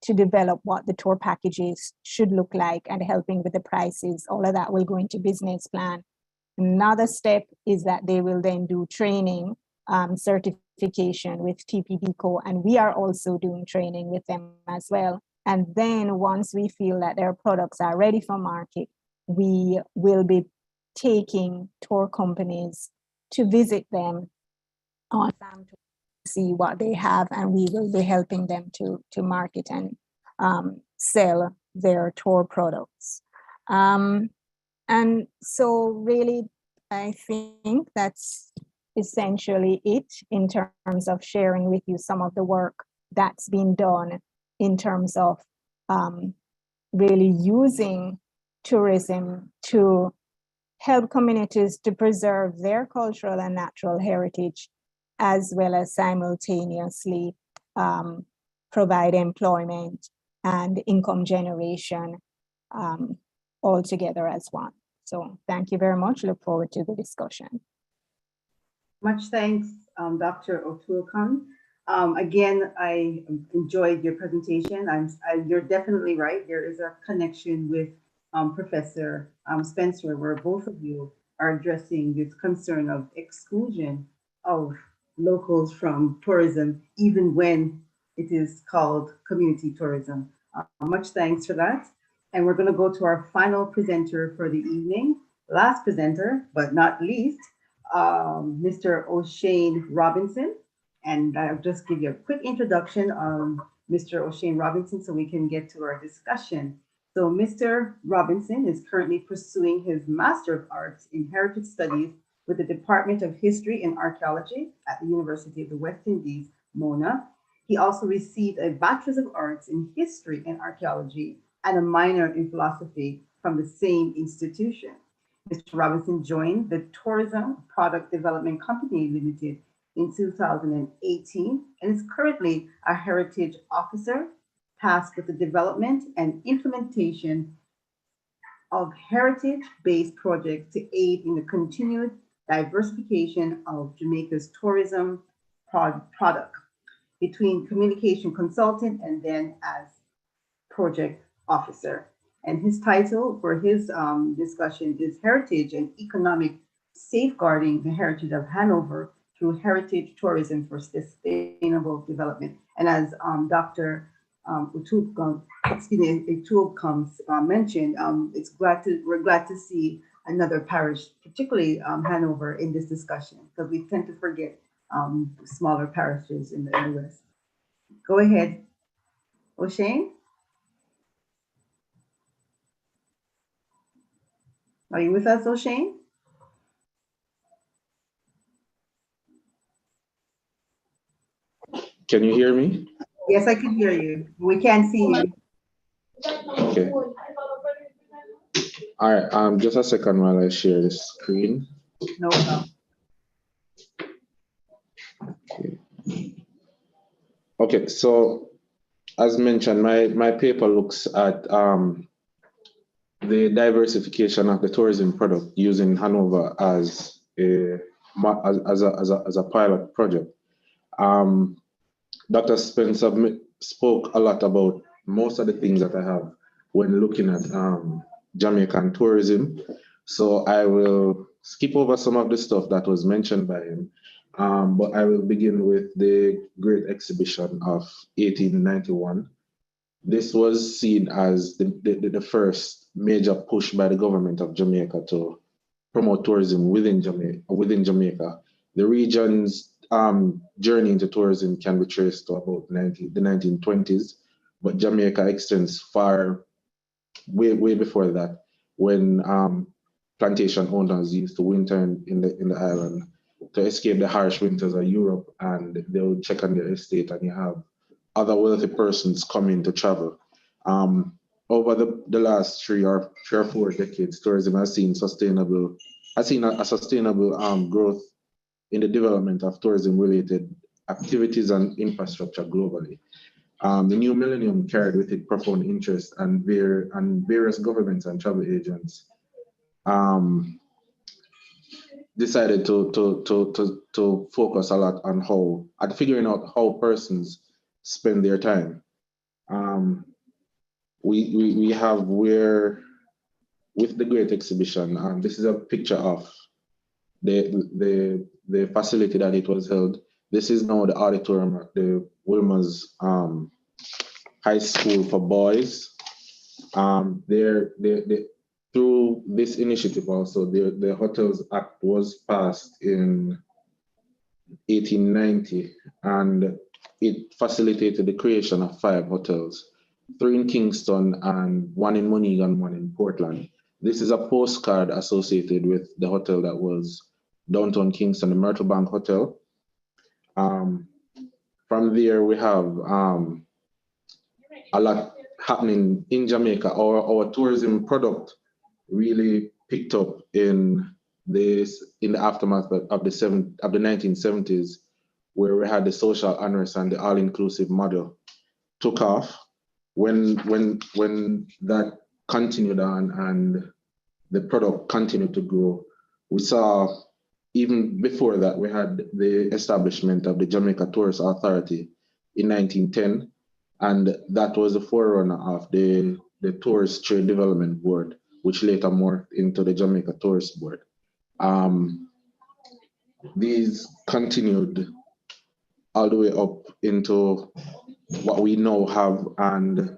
to develop what the tour packages should look like and helping with the prices. All of that will go into business plan. Another step is that they will then do training, certification with TPDCO, and we are also doing training with them as well. And then once we feel that their products are ready for market, we will be taking tour companies to visit them on to see what they have, and we will be helping them to market and sell their tour products. And so really, I think that's essentially it in terms of sharing with you some of the work that's been done in terms of really using tourism to help communities to preserve their cultural and natural heritage, as well as simultaneously provide employment and income generation all together as one. So thank you very much. Look forward to the discussion. Much thanks, Dr. Otuokan. Again, I enjoyed your presentation. You're definitely right. There is a connection with Professor Spencer, where both of you are addressing this concern of exclusion of locals from tourism, even when it is called community tourism. Much thanks for that. And we're going to go to our final presenter for the evening. Last presenter, but not least, Mr. O'Shane Robinson. And I'll just give you a quick introduction on Mr. O'Shane Robinson so we can get to our discussion. So Mr. Robinson is currently pursuing his Master of Arts in Heritage Studies with the Department of History and Archaeology at the University of the West Indies, MONA. He also received a Bachelor's of Arts in History and Archaeology and a minor in philosophy from the same institution. Mr. Robinson joined the Tourism Product Development Company Limited in 2018 and is currently a heritage officer tasked with the development and implementation of heritage-based projects to aid in the continued diversification of Jamaica's tourism product between communication consultant and then as project officer. And his title for his discussion is Heritage and Economic Safeguarding the Heritage of Hanover through Heritage Tourism for Sustainable Development. And as Dr. Utub mentioned, we're glad to see another parish, particularly Hanover, in this discussion, because we tend to forget smaller parishes in the US. Go ahead, O'Shane. Are you with us, O'Shane? Can you hear me? Yes, I can hear you. We can't see you. Okay. All right. Just a second while I share the screen. No problem. Okay. So, as mentioned, my paper looks at the diversification of the tourism product using Hanover as a pilot project. Dr. Spencer spoke a lot about most of the things that I have when looking at Jamaican tourism. So I will skip over some of the stuff that was mentioned by him, but I will begin with the Great Exhibition of 1891. This was seen as the first major push by the government of Jamaica to promote tourism within Jamaica. The region's journey into tourism can be traced to about the 1920s, but Jamaica extends way before that, when plantation owners used to winter in the island to escape the harsh winters of Europe, and they would check on their estate, and you have other wealthy persons coming to travel. Over the last three or four decades, tourism has seen a sustainable growth in the development of tourism-related activities and infrastructure globally. The new millennium carried with it profound interest, and various governments and travel agents decided to focus a lot on figuring out how persons spend their time. We have with the Great Exhibition, this is a picture of the facility that it was held. This is now the auditorium at the Wilmer's High School for Boys. Through this initiative also, the Hotels Act was passed in 1890, and it facilitated the creation of 5 hotels, 3 in Kingston and 1 in Monegan, 1 in Portland. This is a postcard associated with the hotel that was downtown Kingston, the Myrtle Bank Hotel. From there, we have a lot happening in Jamaica. Our tourism product really picked up in the aftermath of the 1970s, where we had the social unrest and the all-inclusive model took off. When that continued on and the product continued to grow, we saw, even before that, we had the establishment of the Jamaica Tourist Authority in 1910, and that was the forerunner of the Tourist Trade Development Board, which later morphed into the Jamaica Tourist Board. These continued all the way up into what we now have, and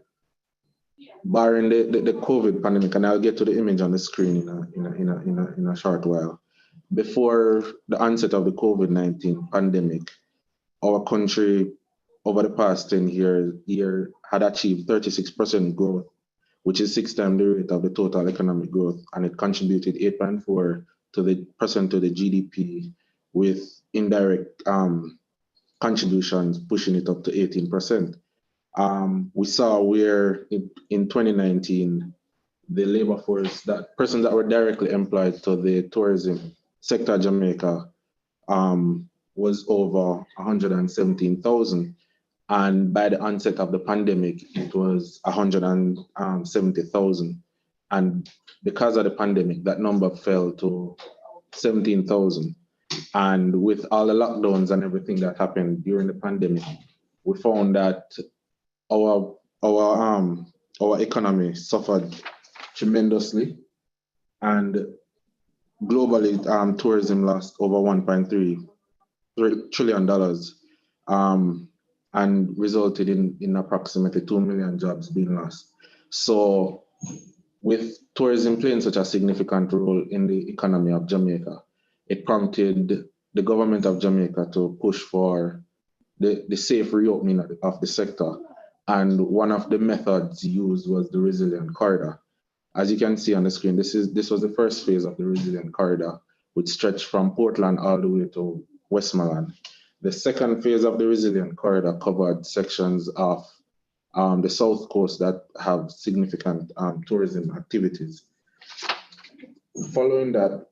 barring the COVID pandemic, and I'll get to the image on the screen in a short while. Before the onset of the COVID-19 pandemic, our country over the past 10 years had achieved 36% growth, which is 6 times the rate of the total economic growth, and it contributed 8.4% to the GDP, with indirect contributions pushing it up to 18%. We saw where in 2019, the labor force, persons that were directly employed to the tourism sector of Jamaica was over 117,000. And by the onset of the pandemic, it was 170,000. And because of the pandemic, that number fell to 17,000. And with all the lockdowns and everything that happened during the pandemic, we found that our economy suffered tremendously. And globally, tourism lost over $1.3 trillion, and resulted in approximately 2 million jobs being lost. So with tourism playing such a significant role in the economy of Jamaica, it prompted the government of Jamaica to push for the safe reopening of the sector. And one of the methods used was the Resilient Corridor. As you can see on the screen, this was the first phase of the Resilient Corridor, which stretched from Portland all the way to Westmoreland. The second phase of the Resilient Corridor covered sections of the South Coast that have significant tourism activities. Following that,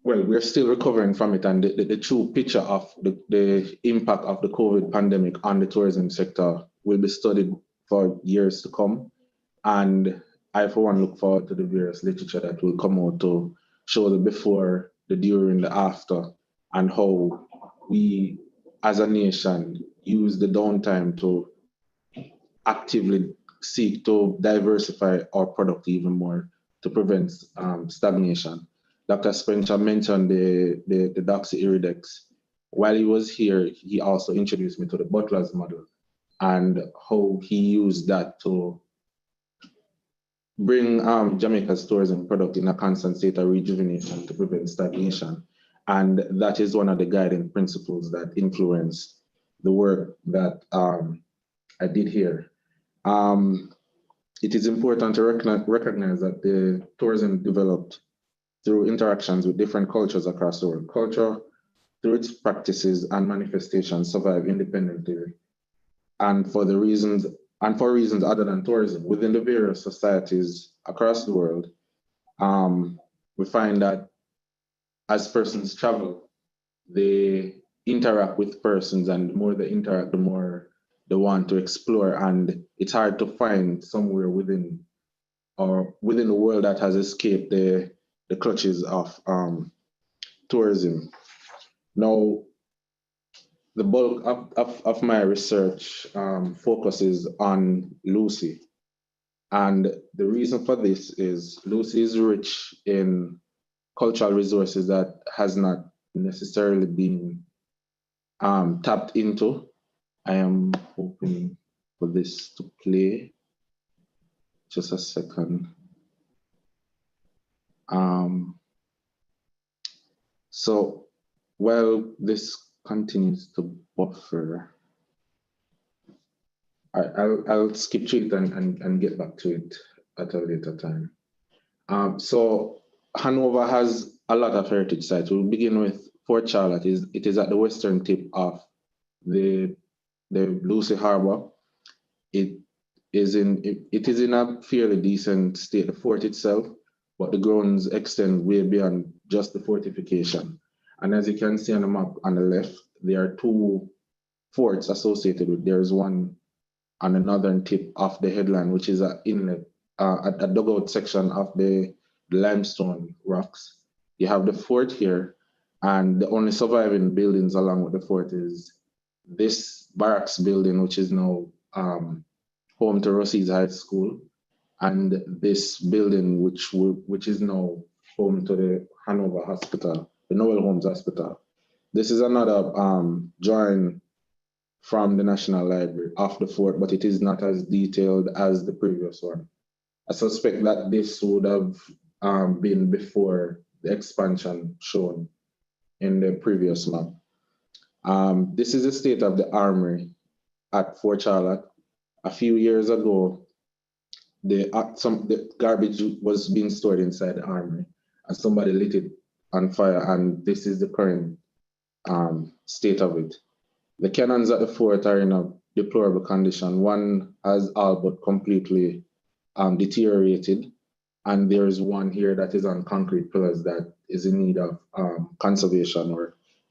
we're still recovering from it, and the true picture of the impact of the COVID pandemic on the tourism sector will be studied for years to come. And I, for one, look forward to the various literature that will come out to show the before, the during, the after, and how we as a nation use the downtime to actively seek to diversify our product even more to prevent stagnation. Dr. Spencer mentioned the Doxy Iridex. While he was here, he also introduced me to the Butler's model and how he used that to bring Jamaica's tourism product in a constant state of rejuvenation to prevent stagnation. And that is one of the guiding principles that influenced the work that I did here. It is important to recognize that the tourism developed through interactions with different cultures across the world. Culture, through its practices and manifestations, survive independently, and for reasons other than tourism. Within the various societies across the world, we find that as persons travel, they interact with persons, and the more they interact, the more they want to explore. And it's hard to find somewhere within the world that has escaped the clutches of tourism. Now, the bulk of my research focuses on Lucy. And the reason for this is Lucy is rich in cultural resources that has not necessarily been tapped into. I am hoping for this to play. Just a second. So while this continues to buffer, I'll skip through it and get back to it at a later time. So Hanover has a lot of heritage sites. We'll begin with Fort Charlotte. It is at the western tip of the Lucy Harbor. It is in a fairly decent state, the fort itself, but the grounds extend way beyond just the fortification. And as you can see on the map on the left, there are two forts associated with. There's one on the northern tip of the headland, which is an inlet, a dugout section of the limestone rocks. You have the fort here, and the only surviving buildings along with the fort is this barracks building, which is now home to Rossi's High School, and this building, which is now home to the Hanover Hospital, the Noel Holmes Hospital. This is another drawing from the National Library of the fort, but it is not as detailed as the previous one. I suspect that this would have been before the expansion shown in the previous map. This is the state of the armory at Fort Charlotte. A few years ago, the garbage was being stored inside the armory, and somebody lit it on fire, and this is the current state of it. The cannons at the fort are in a deplorable condition. One has all but completely deteriorated, and there's one here that is on concrete pillars that is in need of conservation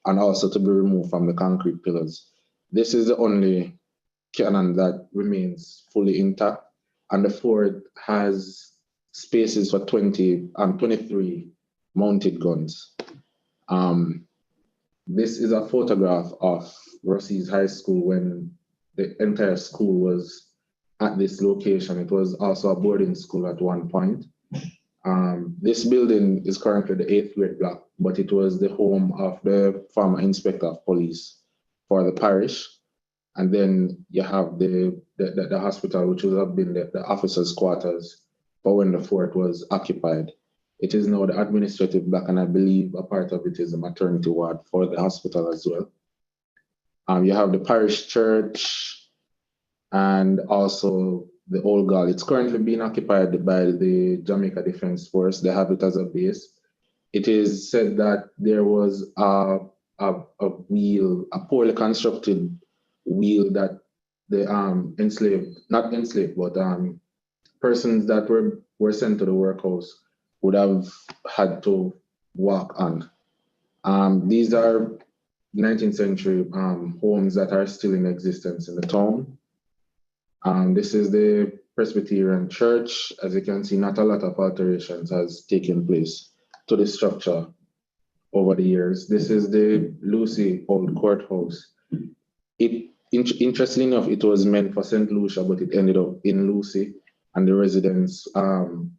and also to be removed from the concrete pillars. This is the only cannon that remains fully intact, and the fort has spaces for 23 mounted guns. This is a photograph of Rossi's High School when the entire school was at this location. It was also a boarding school at one point. This building is currently the 8th grade block, but it was the home of the former inspector of police for the parish. And then you have the hospital, which would have been the officers' quarters for when the fort was occupied. It is now the administrative block, and I believe a part of it is the maternity ward for the hospital as well. You have the parish church and also the Old Gall. It's currently being occupied by the Jamaica Defense Force. They have it as a base. It is said that there was a wheel, a poorly constructed wheel that the persons that were sent to the workhouse would have had to walk on. These are 19th century homes that are still in existence in the town. This is the Presbyterian Church. As you can see, not a lot of alterations has taken place to the structure over the years. This is the Lucy Old Courthouse. Interestingly enough, it was meant for St. Lucia, but it ended up in Lucy, and the residents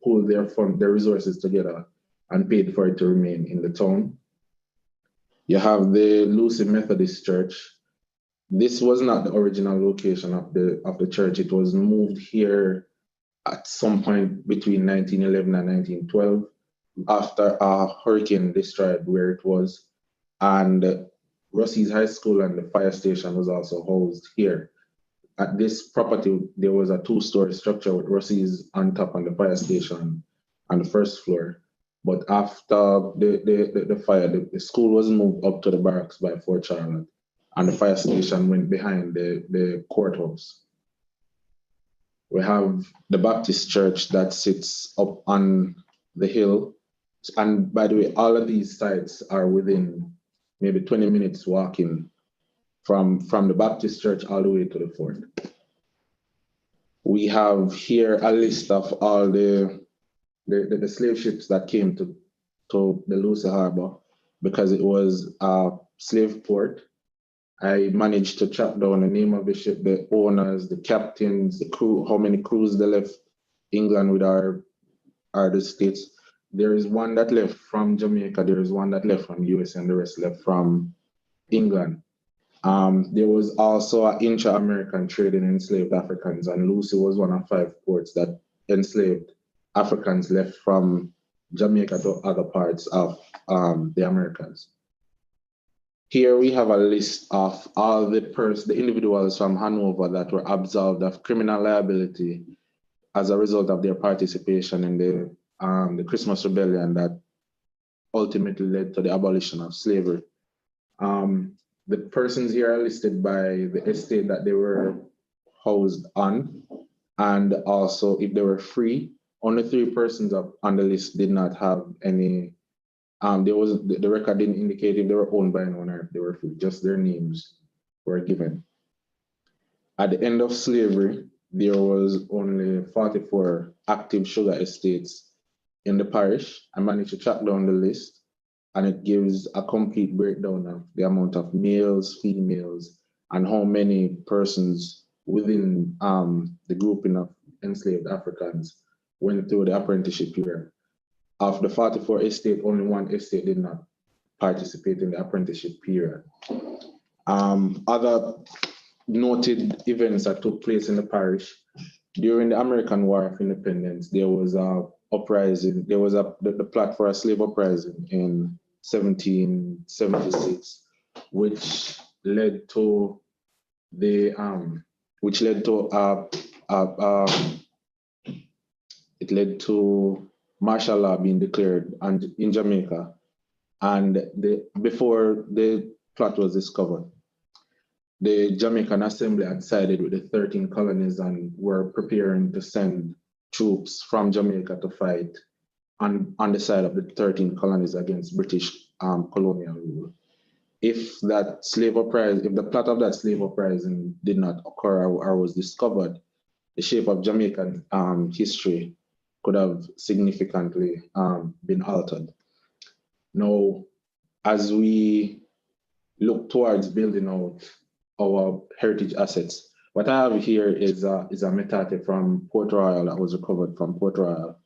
pulled their resources together and paid for it to remain in the town. You have the Lucy Methodist Church. This was not the original location of the church. It was moved here at some point between 1911 and 1912 after a hurricane destroyed where it was. And Rossi's High School and the fire station was also housed here. At this property, there was a 2-story structure with Rossi's on top and the fire station on the first floor. But after the fire, the school was moved up to the barracks by Fort Charlotte, and the fire station went behind the courthouse. We have the Baptist church that sits up on the hill. And by the way, all of these sites are within maybe 20 minutes walking from the Baptist church all the way to the fort. We have here a list of all the slave ships that came to the Lucy Harbor because it was a slave port. I managed to track down the name of the ship, the owners, the captains, the crew, how many crews they left England with our the states. There is one that left from Jamaica, there is one that left from US, and the rest left from England. There was also an intra-American trade in enslaved Africans, and Lucy was one of 5 ports that enslaved Africans left from Jamaica to other parts of the Americas. Here we have a list of all the individuals from Hanover that were absolved of criminal liability as a result of their participation in the Christmas Rebellion that ultimately led to the abolition of slavery. The persons here are listed by the estate that they were housed on, and also if they were free. Only 3 persons on the list did not have any. The record didn't indicate if they were owned by anyone or if they were free. Just their names were given. At the end of slavery, there was only 44 active sugar estates in the parish. I managed to track down the list, and it gives a complete breakdown of the amount of males, females, and how many persons within the grouping of enslaved Africans went through the apprenticeship year. Of the 44 estates, only 1 estate did not participate in the apprenticeship period. Other noted events that took place in the parish during the American War of Independence, there was a uprising. There was the plot for a slave uprising in 1776, which led to martial law being declared in Jamaica, and before the plot was discovered, the Jamaican Assembly had sided with the 13 colonies and were preparing to send troops from Jamaica to fight on the side of the 13 colonies against British colonial rule. If the plot of that slave uprising did not occur or was discovered, the shape of Jamaican history could have significantly been altered. Now, as we look towards building out our heritage assets, what I have here is a metate from Port Royal that was recovered from Port Royal.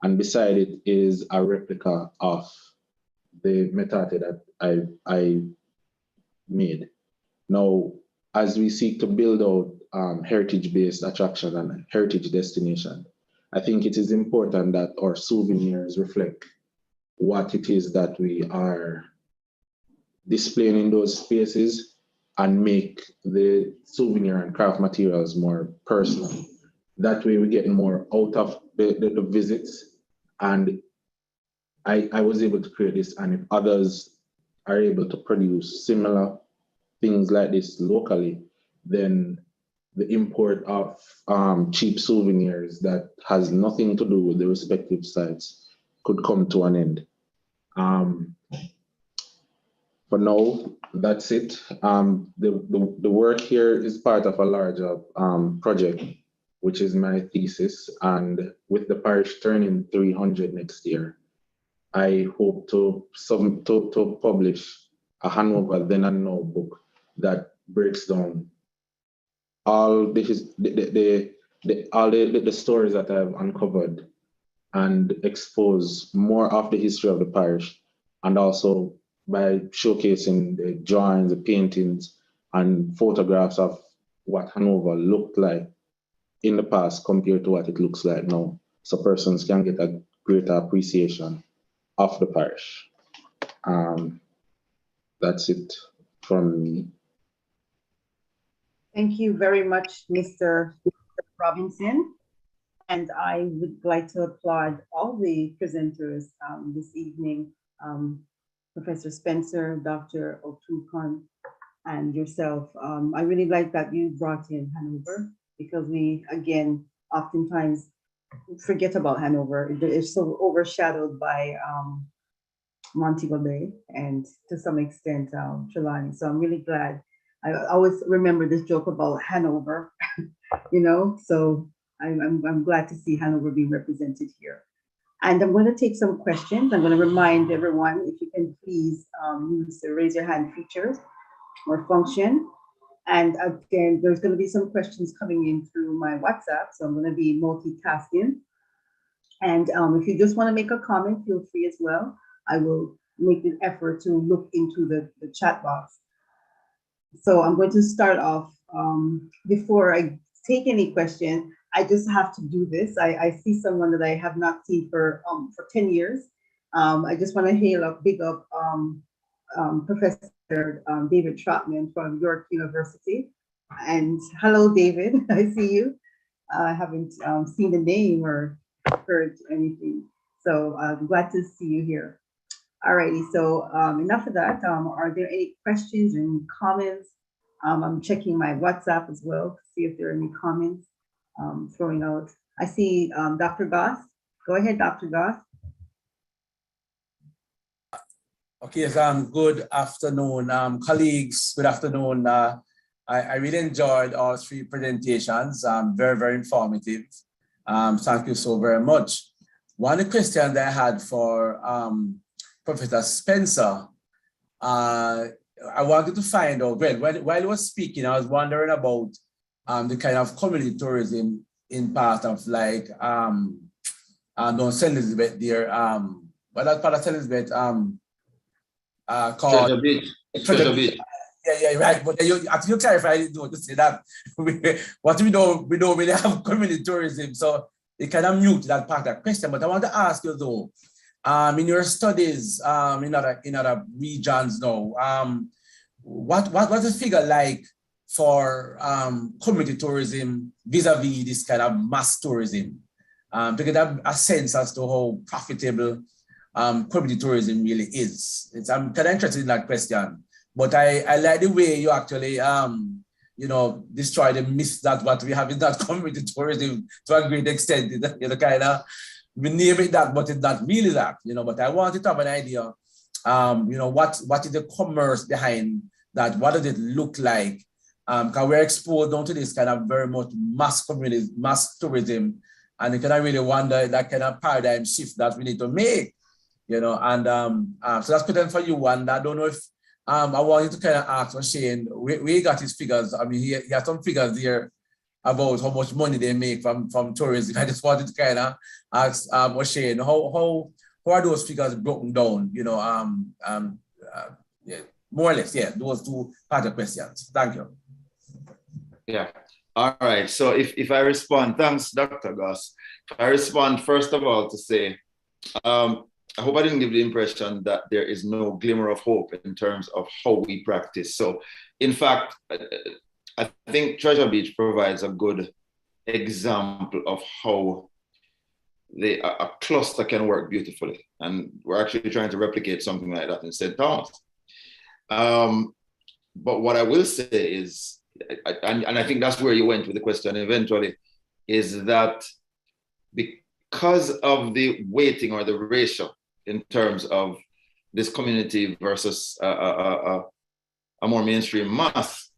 And beside it is a replica of the metate that I made. Now, as we seek to build out heritage-based attraction and heritage destination, I think it is important that our souvenirs reflect what it is that we are displaying in those spaces and make the souvenir and craft materials more personal. That way we get more out of the visits. And I was able to create this, and if others are able to produce similar things like this locally, then the import of cheap souvenirs that has nothing to do with the respective sites could come to an end. For now, that's it. The work here is part of a larger project, which is my thesis. And with the parish turning 300 next year, I hope to publish a Hanover Then and Now book that breaks down all the stories that I've uncovered and expose more of the history of the parish, and also by showcasing the drawings, the paintings, and photographs of what Hanover looked like in the past compared to what it looks like now, so persons can get a greater appreciation of the parish. That's it from me. Thank you very much, Mr. Robinson. And I would like to applaud all the presenters this evening, Professor Spencer, Dr. Otukon, and yourself. I really like that you brought in Hanover, because we, again, oftentimes forget about Hanover. It's so overshadowed by Montego Bay and to some extent Trelawney. So I'm really glad. I always remember this joke about Hanover, you know, so I'm glad to see Hanover being represented here. And I'm going to take some questions. I'm going to remind everyone, if you can please use the raise your hand feature or function. And again, there's going to be some questions coming in through my WhatsApp, so I'm going to be multitasking. And if you just want to make a comment, feel free as well. I will make an effort to look into the chat box. So I'm going to start off. Before I take any question, I just have to do this. I see someone that I have not seen for 10 years. I just want to hail up, big up Professor David Trotman from York University. And hello, David, I see you. I haven't seen the name or heard anything. So I'm glad to see you here. Alrighty, so enough of that. Are there any questions and comments? I'm checking my WhatsApp as well to see if there are any comments throwing out. I see Dr. Goss. Go ahead, Dr. Goss. Okay, good afternoon, colleagues. Good afternoon. I really enjoyed all three presentations. Very, very informative. Thank you so very much. One question that I had for Professor Spencer, I wanted to find out, well, while he was speaking, I was wondering about the kind of community tourism in part of like St. Elizabeth there, but that part of St. Elizabeth called Treasure Beach. Treasure Beach. Yeah, right. But you clarified it to say that what we don't really have community tourism, so it kind of mute that part of that question. But I want to ask you though, in your studies in other regions now, what was the figure like for community tourism vis-a-vis this kind of mass tourism? To get a sense as to how profitable community tourism really is. I'm kind of interested in that question. But I like the way you actually, destroy the myth that what we have in that community tourism to a great extent. Kind of, we name it that, but it's not really that, but I wanted to have an idea, what is the commerce behind that? What does it look like? Because we're exposed down to this kind of very much mass community, mass tourism, and you kind of really wonder that kind of paradigm shift that we need to make, you know. And so that's question for you. And I don't know if I want you to kind of ask O'Shane, we got his figures. I mean, he has some figures here about how much money they make from tourism. I just wanted to kind of ask O'Shane, how are those figures broken down? You know, yeah, more or less, yeah, those two part of questions. Thank you. Yeah. All right. So if I respond, thanks, Dr. Goss. I respond first of all to say, I hope I didn't give the impression that there is no glimmer of hope in terms of how we practice. So in fact, I think Treasure Beach provides a good example of how a cluster can work beautifully. And we're actually trying to replicate something like that in St. Thomas. But what I will say is, and I think that's where you went with the question eventually, is that because of the weighting or the ratio in terms of this community versus a more mainstream mass,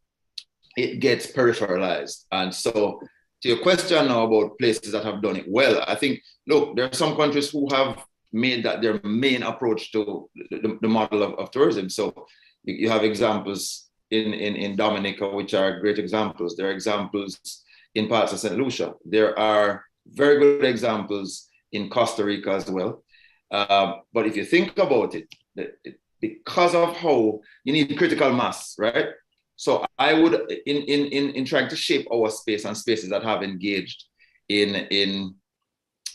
it gets peripheralized. And so to your question now about places that have done it well, I think, look, there are some countries who have made that their main approach to the model of tourism. So you have examples in Dominica, which are great examples. There are examples in parts of St. Lucia. There are very good examples in Costa Rica as well. But if you think about it, because of how you need critical mass, right? So I would, in trying to shape our space and spaces that have engaged in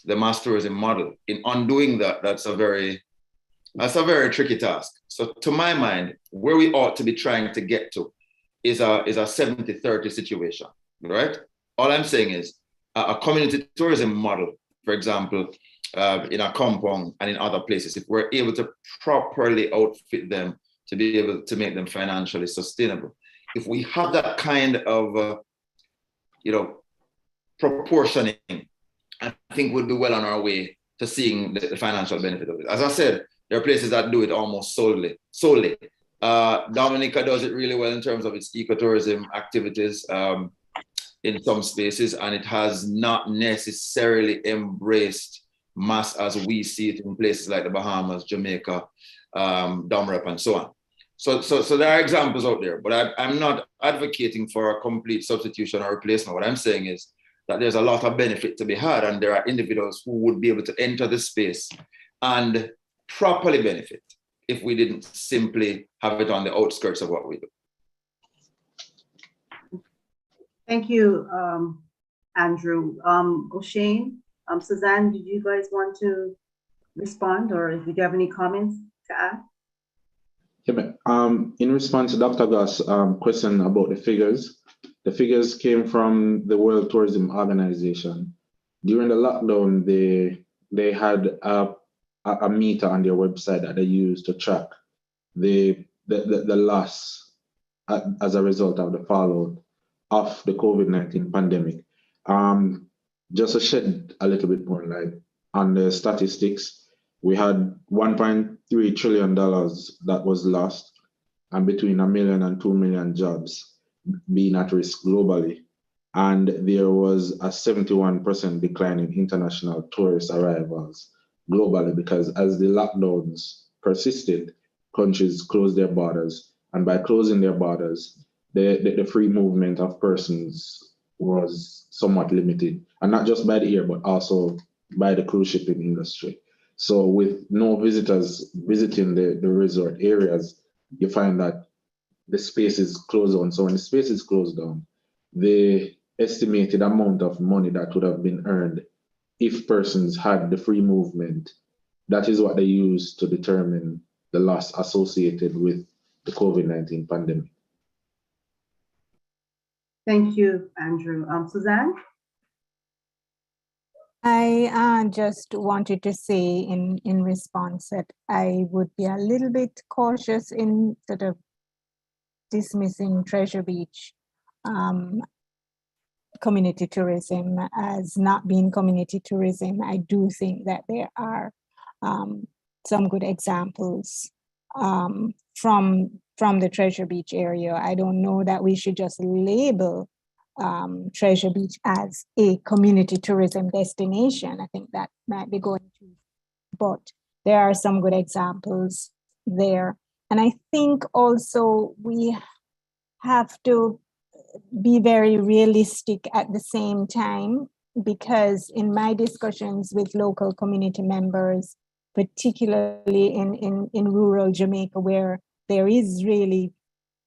the mass tourism model, in undoing that, that's a very tricky task. So to my mind, where we ought to be trying to get to is a 70-30 situation, right? All I'm saying is a community tourism model, for example, in a compound and in other places, if we're able to properly outfit them to be able to make them financially sustainable. If we have that kind of, proportioning, I think we'll be well on our way to seeing the financial benefit of it. As I said, there are places that do it almost solely. Dominica does it really well in terms of its ecotourism activities in some spaces, and it has not necessarily embraced mass as we see it in places like the Bahamas, Jamaica, Dumrep, and so on. So there are examples out there, but I'm not advocating for a complete substitution or replacement. What I'm saying is that there's a lot of benefit to be had, and there are individuals who would be able to enter the space and properly benefit if we didn't simply have it on the outskirts of what we do. Thank you, Andrew. O'Shane, Suzanne, did you guys want to respond, or if you have any comments to add? Yeah, in response to Dr. Goss' question about the figures came from the World Tourism Organization. During the lockdown, they had a meter on their website that they used to track the loss as a result of the fallout of the COVID-19 pandemic. Just to shed a little bit more light on the statistics, we had $1.3 trillion that was lost, and between 1 million and 2 million jobs being at risk globally. And there was a 71% decline in international tourist arrivals globally, because as the lockdowns persisted, countries closed their borders. And by closing their borders, the free movement of persons was somewhat limited. And not just by the air, but also by the cruise shipping industry. So with no visitors visiting the resort areas, you find that the space is closed down. So when the space is closed down, the estimated amount of money that would have been earned if persons had the free movement, that is what they use to determine the loss associated with the COVID-19 pandemic. Thank you, Andrew. Suzanne? I just wanted to say in response that I would be a little bit cautious in sort of dismissing Treasure Beach community tourism as not being community tourism. I do think that there are some good examples from from the Treasure Beach area. I don't know that we should just label Treasure Beach as a community tourism destination. I think that might be going too, but there are some good examples there. And I think also we have to be very realistic at the same time, because in my discussions with local community members, particularly in rural Jamaica, where there is really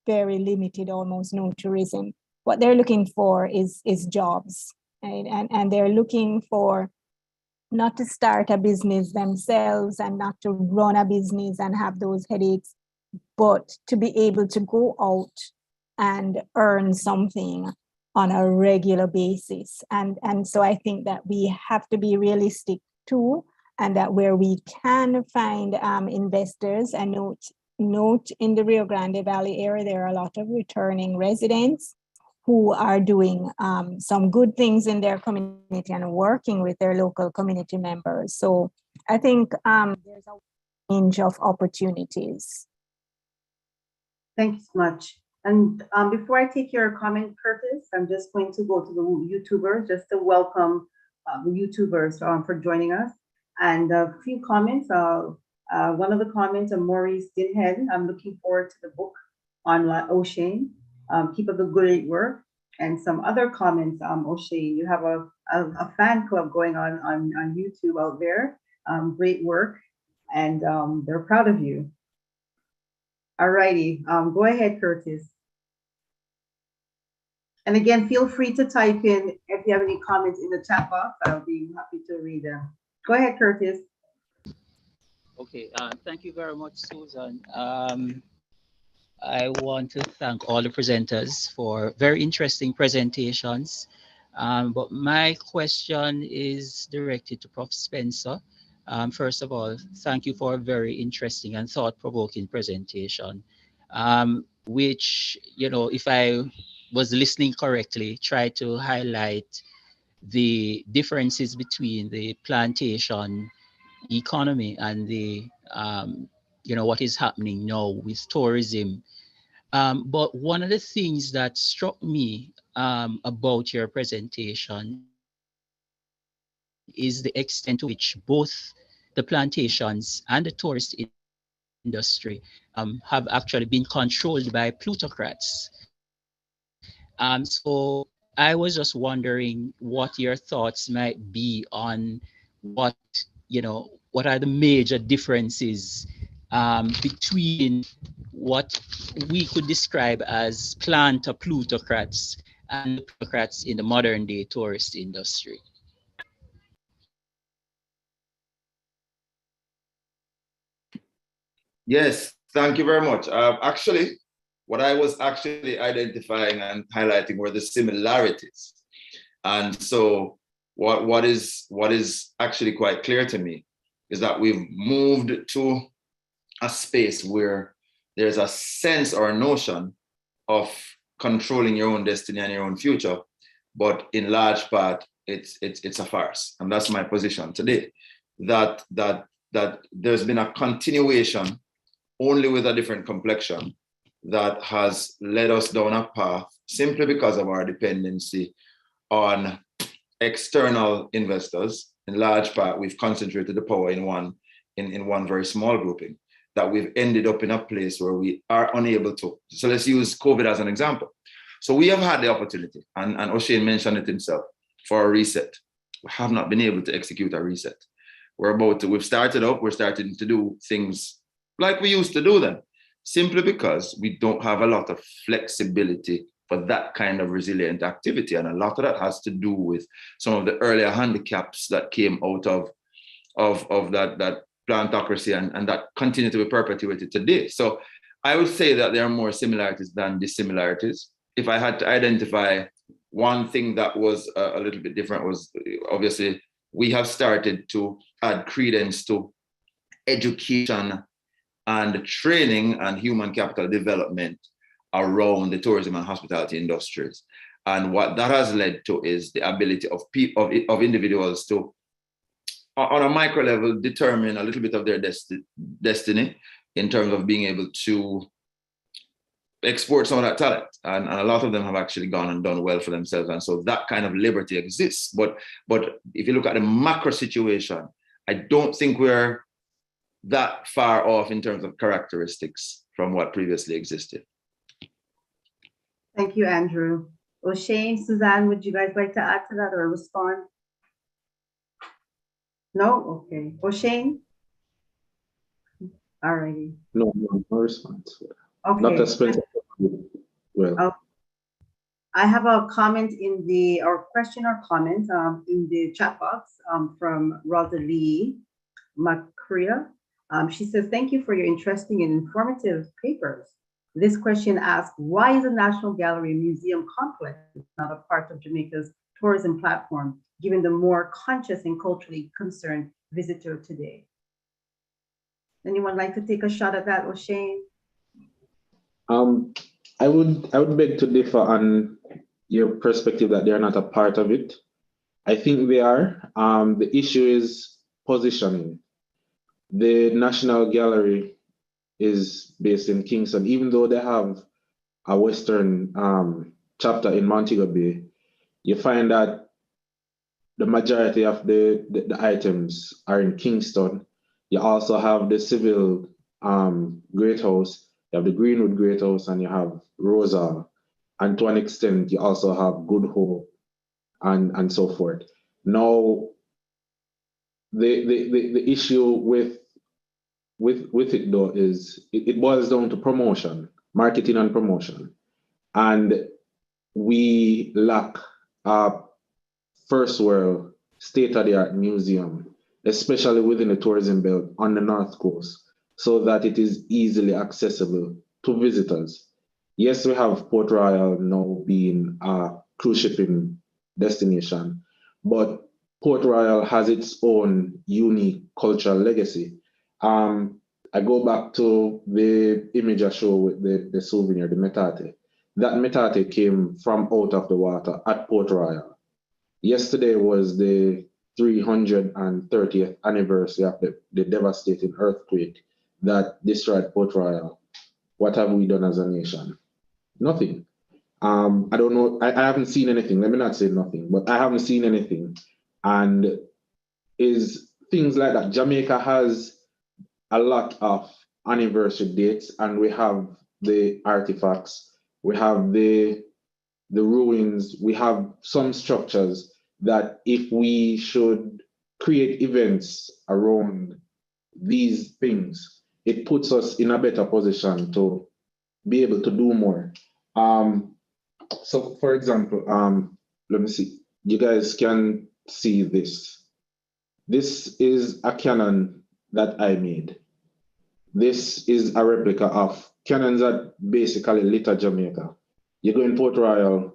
very limited, almost no tourism, what they're looking for is jobs, right? And they're looking for not to start a business themselves and not to run a business and have those headaches, but to be able to go out and earn something on a regular basis. And so I think that we have to be realistic too, and that where we can find investors, and note in the Rio Grande Valley area, there are a lot of returning residents who are doing some good things in their community and working with their local community members. So I think there's a range of opportunities. Thank you so much. And before I take your comment, Curtis, I'm just going to go to the YouTubers just to welcome the YouTubers for joining us. And a few comments. One of the comments of Maurice Dinhead, I'm looking forward to the book on O'Shane. Keep up the great work. And some other comments, O'Shane, you have a fan club going on YouTube out there. Great work, and they're proud of you. All righty, go ahead, Curtis. And again, feel free to type in if you have any comments in the chat box. I'll be happy to read them. Go ahead, Curtis. Okay, thank you very much, Susan. I want to thank all the presenters for very interesting presentations. But my question is directed to Prof. Spencer. First of all, thank you for a very interesting and thought-provoking presentation, which, you know, if I was listening correctly, tried to highlight the differences between the plantation economy and the, you know, what is happening now with tourism. But one of the things that struck me about your presentation is the extent to which both the plantations and the tourist industry have actually been controlled by plutocrats. So I was just wondering what your thoughts might be on what, you know, what are the major differences between what we could describe as planter plutocrats and plutocrats in the modern day tourist industry. Yes, thank you very much. Actually, what I was actually identifying and highlighting were the similarities. And so what is actually quite clear to me is that we've moved to a space where there's a sense or a notion of controlling your own destiny and your own future, but in large part, it's a farce. And that's my position today, that there's been a continuation, only with a different complexion, that has led us down a path simply because of our dependency on external investors. In large part, we've concentrated the power in one very small grouping, that we've ended up in a place where we are unable to. So let's use COVID as an example. So we have had the opportunity, and O'Shane mentioned it himself, for a reset. We have not been able to execute a reset. We've started up, we're starting to do things like we used to do them, simply because we don't have a lot of flexibility for that kind of resilient activity. And a lot of that has to do with some of the earlier handicaps that came out of that plutocracy and that continue to be perpetuated today. So I would say that there are more similarities than dissimilarities. If I had to identify one thing that was a little bit different, was obviously we have started to add credence to education and training and human capital development around the tourism and hospitality industries. And what that has led to is the ability of individuals to, on a micro level, determine a little bit of their destiny in terms of being able to export some of that talent. And a lot of them have actually gone and done well for themselves. And so that kind of liberty exists. But if you look at the macro situation, I don't think we're that far off in terms of characteristics from what previously existed. Thank you, Andrew. O'Shane, Suzanne, would you guys like to add to that or respond? No? Okay. O'Shane? All righty. No response. Okay. Dr. Spencer. Well, I have a comment in the, or question or comment in the chat box from Rosalie Macria. She says, thank you for your interesting and informative papers. This question asks, why is the National Gallery Museum complex not a part of Jamaica's tourism platform, given the more conscious and culturally concerned visitor today? Anyone like to take a shot at that, O'Shane? I would beg to differ on your perspective that they are not a part of it. I think they are. The issue is positioning. The National Gallery is based in Kingston, even though they have a Western chapter in Montego Bay. You find that the majority of the items are in Kingston. You also have the Civil Great House, you have the Greenwood Great House, and you have Rosal. And to an extent, you also have Good Hope and so forth. Now, the issue with it though is it boils down to promotion, marketing and promotion. And we lack a first world state-of-the-art museum, especially within the tourism belt on the North Coast, so that it is easily accessible to visitors. Yes, we have Port Royal now being a cruise shipping destination, but Port Royal has its own unique cultural legacy. I go back to the image I show with the souvenir, the metate. That metate came from out of the water at Port Royal. Yesterday was the 330th anniversary of the devastating earthquake that destroyed Port Royal. What have we done as a nation? Nothing. I don't know. I haven't seen anything. Let me not say nothing, but I haven't seen anything. And is things like that. Jamaica has a lot of anniversary dates, and we have the artifacts, we have the ruins, we have some structures that if we should create events around these things, it puts us in a better position to be able to do more. So for example, let me see, you guys can see this. This is a cannon that I made. This is a replica of cannons that basically litter Jamaica. You go in Port Royal,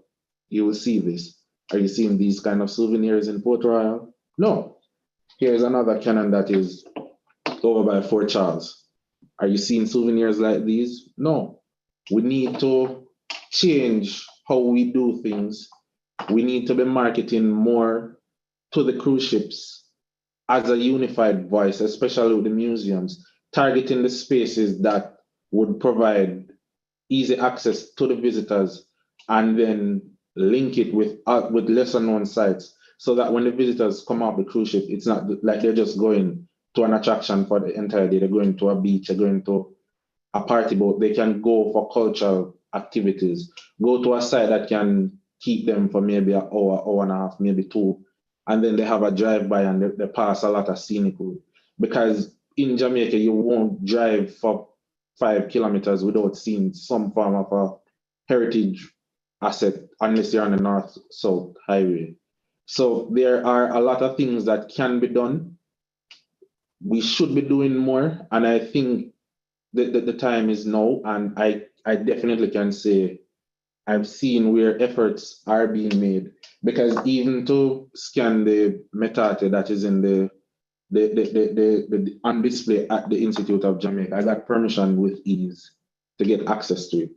you will see this. Are you seeing these kind of souvenirs in Port Royal? No. Here's another cannon that is over by Fort Charles. Are you seeing souvenirs like these? No. We need to change how we do things. We need to be marketing more to the cruise ships as a unified voice, especially with the museums, targeting the spaces that would provide easy access to the visitors, and then link it with lesser known sites, so that when the visitors come off the cruise ship, it's not like they're just going to an attraction for the entire day. They're going to a beach, they're going to a party boat. They can go for cultural activities, go to a site that can keep them for maybe an hour, hour and a half, maybe two, and then they have a drive-by and they pass a lot of scenic route. Because in Jamaica, you won't drive for 5 kilometers without seeing some form of a heritage asset, unless you're on the north-south highway. So there are a lot of things that can be done. We should be doing more, and I think that the time is now, and I definitely can say I've seen where efforts are being made, because even to scan the metate that is in the on display at the Institute of Jamaica, I got permission with ease to get access to it.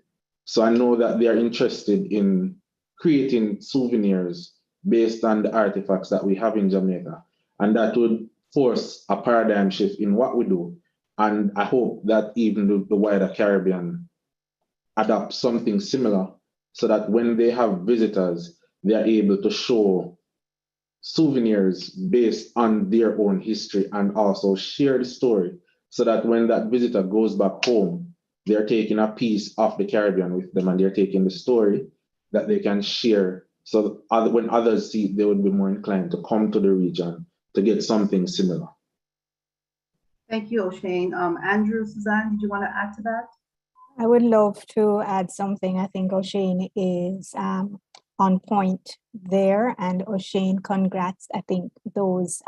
So I know that they are interested in creating souvenirs based on the artifacts that we have in Jamaica, and that would force a paradigm shift in what we do. And I hope that even the wider Caribbean adopt something similar so that when they have visitors, they are able to show souvenirs based on their own history and also share the story so that when that visitor goes back home, they're taking a piece of the Caribbean with them and they're taking the story that they can share. So when others see it, they would be more inclined to come to the region to get something similar. Thank you, O'Shane. Andrew, Suzanne, did you want to add to that? I would love to add something. I think O'Shane is on point there. And O'Shane, congrats. I think those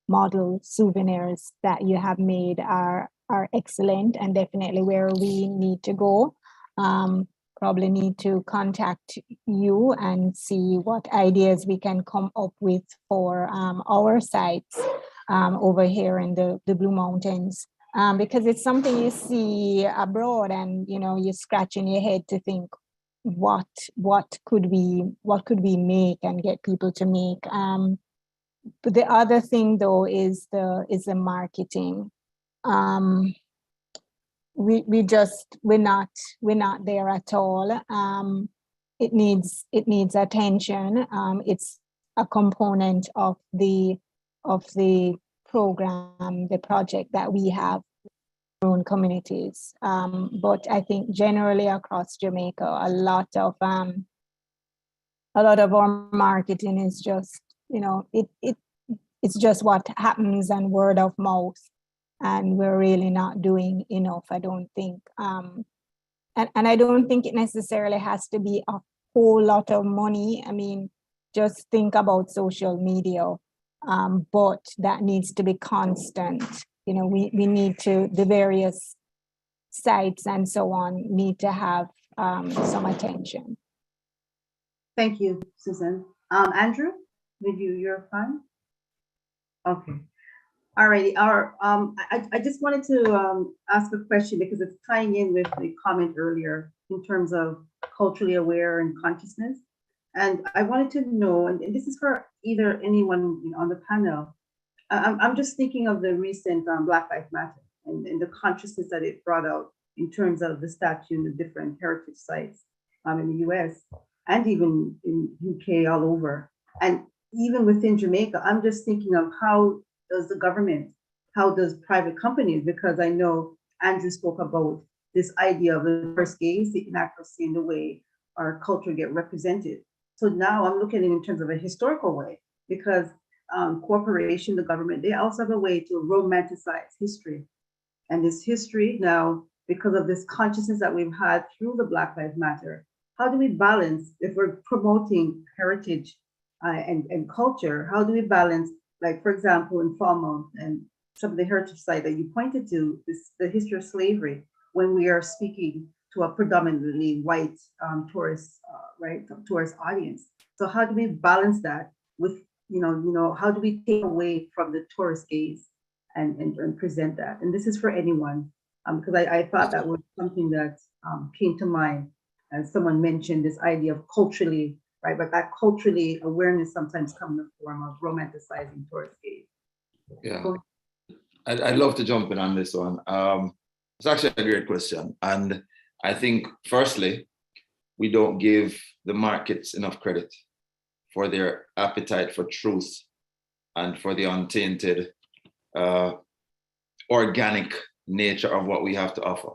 model souvenirs that you have made are excellent and definitely where we need to go. Probably need to contact you and see what ideas we can come up with for our sites over here in the Blue Mountains. Because it's something you see abroad and, you know, you're scratching your head to think, what could we make and get people to make. But the other thing though is the marketing. We're not there at all. It needs attention. It's a component of the program, the project that we have in our own communities. But I think generally across Jamaica, a lot of our marketing is just, you know, it's just what happens and word of mouth. And we're really not doing enough, I don't think. And I don't think it necessarily has to be a whole lot of money. I mean, just think about social media, but that needs to be constant. You know, we need to, the various sites and so on need to have some attention. Thank you, Susan. Andrew, you're fine? Okay. All righty. I just wanted to ask a question because it's tying in with the comment earlier in terms of culturally aware and consciousness. And I wanted to know, and this is for either anyone on the panel, I'm just thinking of the recent Black Lives Matter and the consciousness that it brought out in terms of the statue and the different heritage sites in the US and even in UK all over. And even within Jamaica, I'm just thinking of how does the government, how does private companies, because I know Andrew spoke about this idea of the first gaze, the inaccuracy in the way our culture get represented. So now I'm looking at it in terms of a historical way, because corporation, the government, they also have a way to romanticize history. And this history now, because of this consciousness that we've had through the Black Lives Matter, how do we balance, if we're promoting heritage and culture, how do we balance, like, for example, in Falmouth and some of the heritage site that you pointed to, the history of slavery, when we are speaking to a predominantly white tourist, tourist audience. So how do we balance that with, how do we take away from the tourist gaze and present that? And this is for anyone, because I thought that was something that came to mind as someone mentioned this idea of culturally, right? But that culturally awareness sometimes comes in the form of romanticizing tourist gaze. Yeah, I'd love to jump in on this one. It's actually a great question. And I think, firstly, we don't give the markets enough credit for their appetite for truth and for the untainted, organic nature of what we have to offer.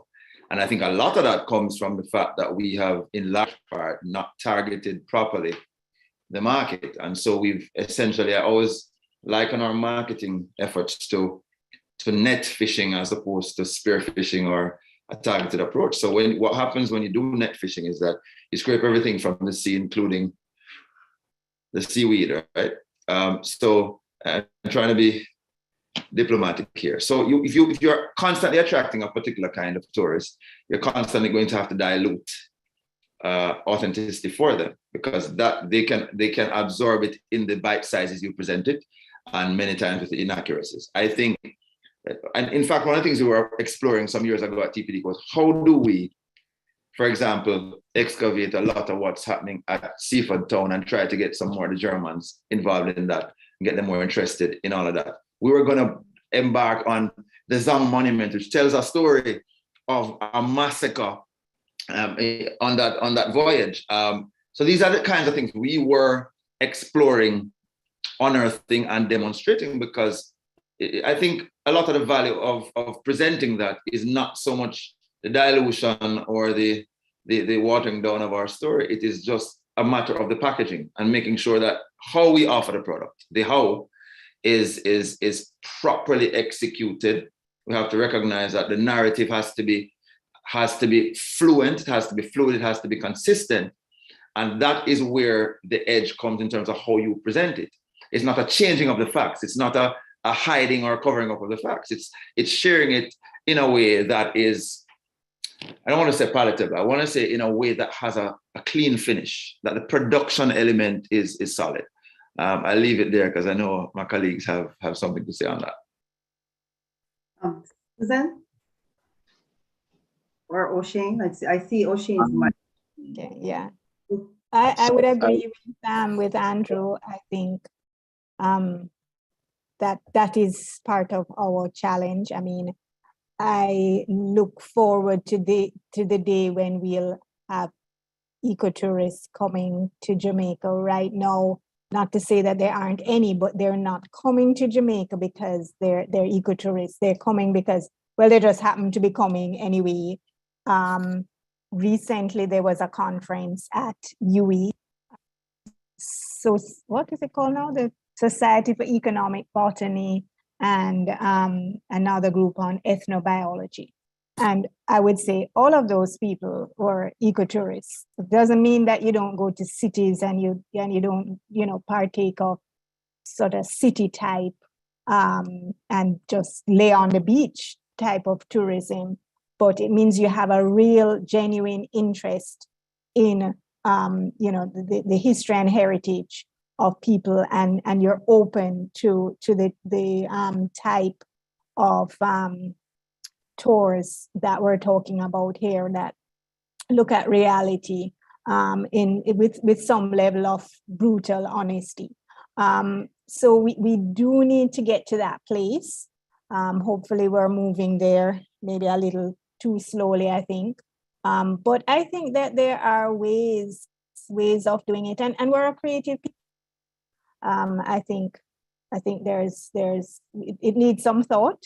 And I think a lot of that comes from the fact that we have, in large part, not targeted properly the market. And so we've essentially, I always liken our marketing efforts to net fishing as opposed to spear fishing or a targeted approach. So what happens when you do net fishing is that you scrape everything from the sea, including the seaweed, right? So I'm trying to be diplomatic here. So if you're constantly attracting a particular kind of tourist, you're constantly going to have to dilute authenticity for them, because that they can absorb it in the bite sizes you presented, and many times with the inaccuracies. I think, and in fact, one of the things we were exploring some years ago at TPD was how do we, for example, excavate a lot of what's happening at Seaford Town and try to get some more of the Germans involved in that and get them more interested in all of that. We were going to embark on the Zong Monument, which tells a story of a massacre on that voyage. So these are the kinds of things we were exploring, unearthing, and demonstrating, because I think a lot of the value of presenting that is not so much the dilution or the watering down of our story. It is just a matter of the packaging and making sure that how we offer the product, the how, is properly executed. We have to recognize that the narrative has to be fluent, it has to be fluid, it has to be consistent. And that is where the edge comes in terms of how you present it. It's not a changing of the facts. It's not a hiding or covering up of the facts. It's sharing it in a way that is, I don't want to say palatable, I want to say in a way that has a clean finish, that the production element is solid. I'll leave it there because I know my colleagues have something to say on that. Susan? Or O'Shane? I see O'Shane's mic. Okay, yeah. I would agree with Andrew. I think that is part of our challenge. I mean, I look forward to the day when we'll have ecotourists coming to Jamaica. Right now, not to say that there aren't any, but they're not coming to Jamaica because they're ecotourists. They're coming because, well, they just happen to be coming anyway. Recently, there was a conference at UE. So what is it called now? The Society for Economic Botany and another group on ethnobiology. And I would say all of those people were ecotourists. It doesn't mean that you don't go to cities and you don't, partake of sort of city type and just lay on the beach type of tourism. But it means you have a real, genuine interest in, the history and heritage of people, and you're open to the type of tours that we're talking about here that look at reality with some level of brutal honesty. So we do need to get to that place. Hopefully, we're moving there, maybe a little too slowly, I think. But I think that there are ways of doing it, and we're a creative people. I think it needs some thought,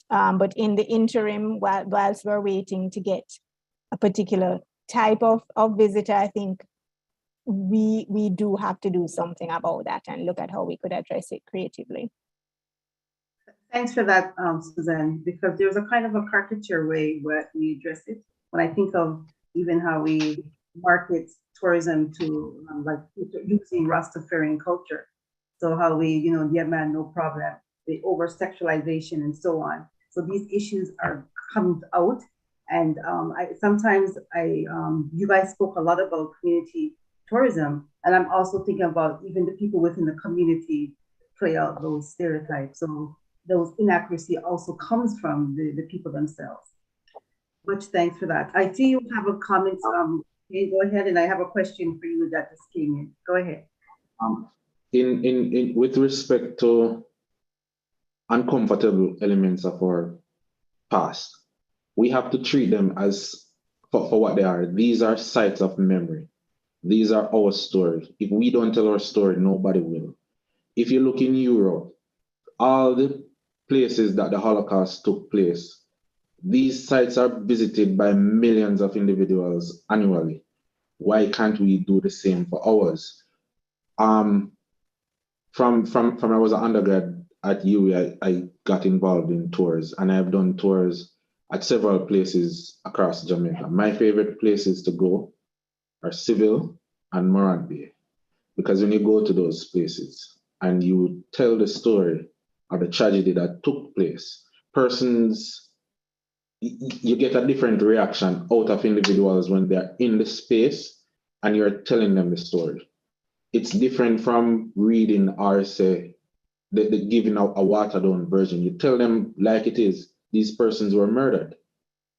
but in the interim, whilst we're waiting to get a particular type of visitor, I think we do have to do something about that and look at how we could address it creatively. Thanks for that, Suzanne, because there's a kind of a caricature way where we address it. When I think of even how we market tourism to like using Rastafarian culture. So how we, yeah, man, no problem, the over-sexualization and so on. So these issues are coming out. And you guys spoke a lot about community tourism. And I'm also thinking about even the people within the community play out those stereotypes. So those inaccuracy also comes from the people themselves. Much thanks for that. I see you have a comment. Okay, go ahead, and I have a question for you that just came in. Go ahead. In with respect to uncomfortable elements of our past, we have to treat them as for what they are. These are sites of memory. These are our stories. If we don't tell our story, nobody will. If you look in Europe, all the places that the Holocaust took place, these sites are visited by millions of individuals annually. Why can't we do the same for ours? From I was an undergrad at UE, I got involved in tours, and I've done tours at several places across Jamaica. My favorite places to go are Seville and Maroon Bay, because when you go to those places and you tell the story of the tragedy that took place, you get a different reaction out of individuals when they're in the space and you're telling them the story. It's different from reading or say, giving out a watered down version. You tell them like it is. These persons were murdered.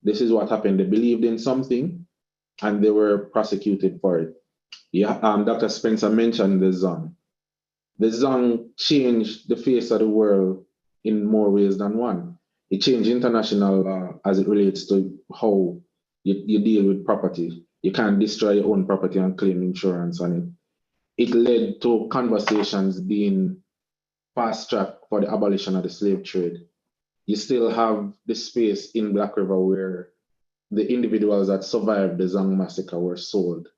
This is what happened. They believed in something and they were prosecuted for it. Yeah, Dr. Spencer mentioned the Zong. The Zong changed the face of the world in more ways than one. It changed international law as it relates to how you deal with property. You can't destroy your own property and claim insurance on it. It led to conversations being fast-tracked for the abolition of the slave trade. You still have the space in Black River where the individuals that survived the Zong massacre were sold.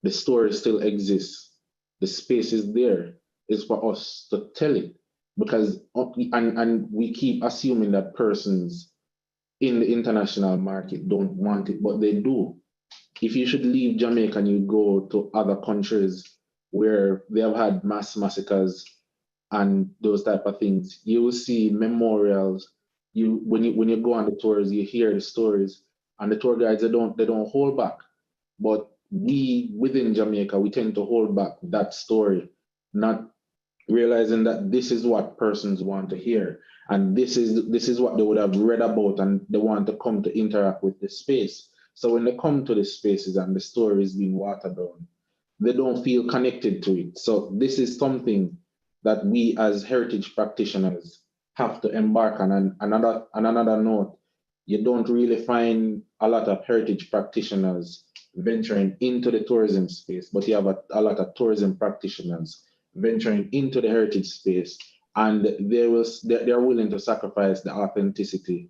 The story still exists. The space is there. It's for us to tell it, because and we keep assuming that persons in the international market don't want it, but they do. If you should leave Jamaica and you go to other countries where they have had mass massacres and those type of things, you will see memorials. When you go on the tours, you hear the stories, and the tour guides they don't hold back. But we within Jamaica, we tend to hold back that story, not realizing that this is what persons want to hear, and this is what they would have read about, and they want to come to interact with the space. So when they come to the spaces and the story is being watered down, they don't feel connected to it. So this is something that we as heritage practitioners have to embark on. And another note, you don't really find a lot of heritage practitioners venturing into the tourism space, but you have a lot of tourism practitioners venturing into the heritage space, and they're willing to sacrifice the authenticity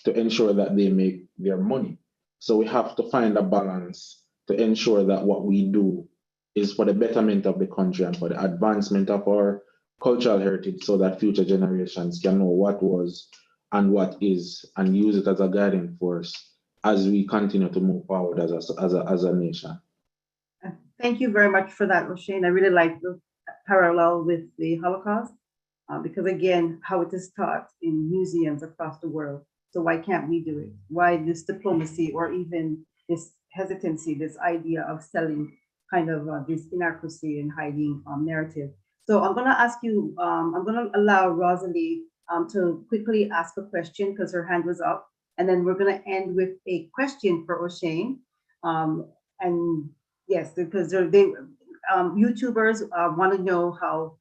to ensure that they make their money. So we have to find a balance to ensure that what we do is for the betterment of the country and for the advancement of our cultural heritage, so that future generations can know what was and what is, and use it as a guiding force as we continue to move forward as a nation. Thank you very much for that, O'Shane. I really like the parallel with the Holocaust, because again, how it is taught in museums across the world. So why can't we do it? Why this diplomacy, or even this hesitancy, this idea of selling kind of this inaccuracy and hiding narrative? So I'm going to ask you, I'm going to allow Rosalie to quickly ask a question because her hand was up. And then we're going to end with a question for O'Shane. And yes, because YouTubers want to know how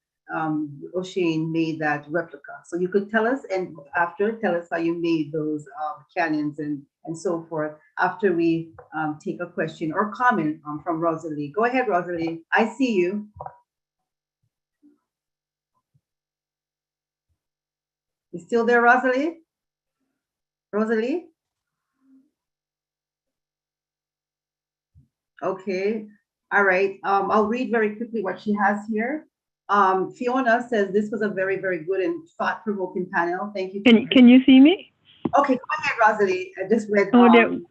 O'Shane made that replica. So you could tell us, and after tell us how you made those canyons and so forth, after we take a question or comment from Rosalie. Go ahead, Rosalie. I see you. You still there, Rosalie? Rosalie? Okay. All right. I'll read very quickly what she has here. Fiona says this was a very, very good and thought-provoking panel. Thank you. Can you see me? Okay, go ahead, Rosalie. I just read.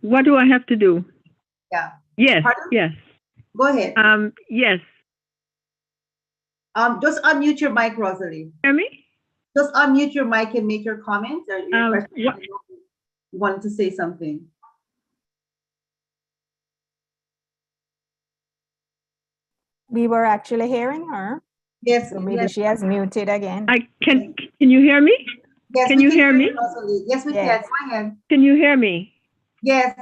What do I have to do? Yeah. Yes. Pardon? Yes. Go ahead. Yes. Just unmute your mic, Rosalie. Hear me? Just unmute your mic and make your comment or your question. You wanted to say something. We were actually hearing her. Yes. So maybe yes. she has muted again. Can you hear me? Yes, can you hear me? Rosalie. Yes, we Yes. can. Go ahead. Can you hear me? Yes.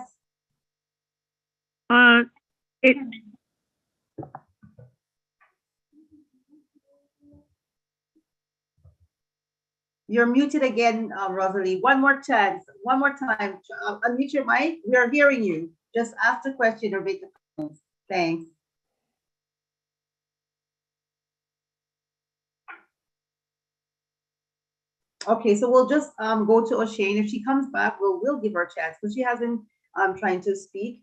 You're muted again, Rosalie. One more chance. One more time. Unmute your mic. We are hearing you. Just ask the question or make the comments. Thanks. Okay, so we'll just go to O'Shane. If she comes back, we'll give her a chance because she hasn't trying to speak.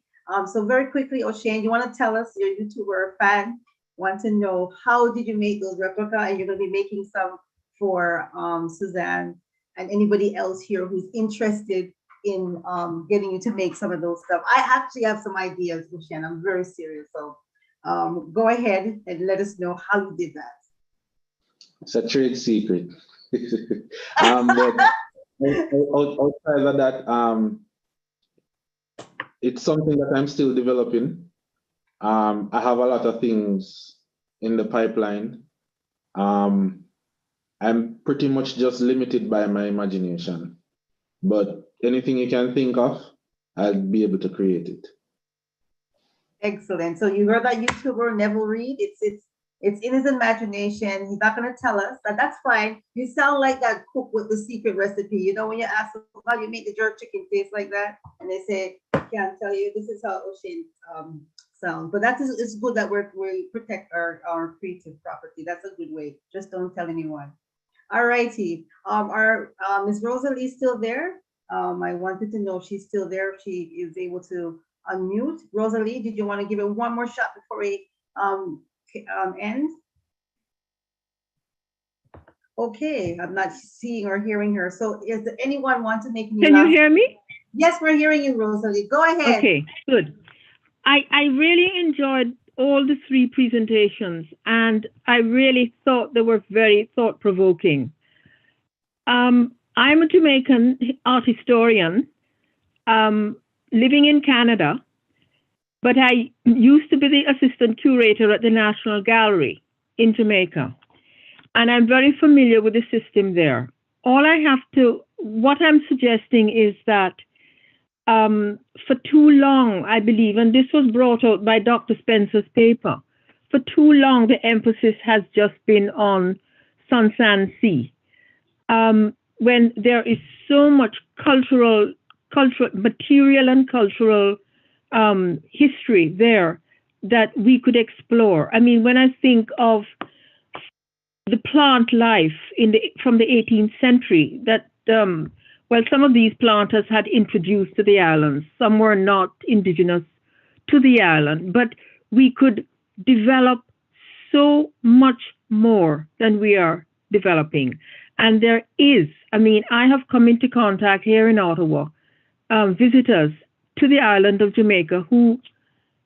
So very quickly, O'Shane, you want to tell us, your YouTuber fan, want to know how did you make those replica, and you're going to be making some for Suzanne and anybody else here who's interested in getting you to make some of those stuff. I actually have some ideas, O'Shane. I'm very serious. So go ahead and let us know how you did that. It's a trade secret. But outside of that, it's something that I'm still developing. I have a lot of things in the pipeline. I'm pretty much just limited by my imagination, but anything you can think of, I'll be able to create it. Excellent. So you heard that YouTuber Neville Reed. It's It's in his imagination. He's not going to tell us, but that's fine. You sound like that cook with the secret recipe. You know, when you ask them how you make the jerk chicken taste like that, and they say, can't tell you, this is how O'Shane sounds. But that is, it's good that we protect our creative property. That's a good way. Just don't tell anyone. All righty. Ms. Rosalie still there? I wanted to know if she's still there, if she is able to unmute. Rosalie, did you want to give it one more shot before we end? Okay, I'm not seeing or hearing her. So is there anyone want to make any Can you hear me? Yes, we're hearing you, Rosalie. Go ahead. Okay, good. I really enjoyed all the three presentations, and I really thought they were very thought-provoking. I'm a Jamaican art historian living in Canada, but I used to be the assistant curator at the National Gallery in Jamaica, and I'm very familiar with the system there. What I'm suggesting is that for too long, I believe, and this was brought out by Dr. Spencer's paper, for too long, the emphasis has just been on Sun Sea. When there is so much cultural material and cultural history there that we could explore. I mean, when I think of the plant life from the 18th century, that some of these planters had introduced to the islands. Some were not indigenous to the island, but we could develop so much more than we are developing. And there is, I mean, I have come into contact here in Ottawa, visitors to the island of Jamaica who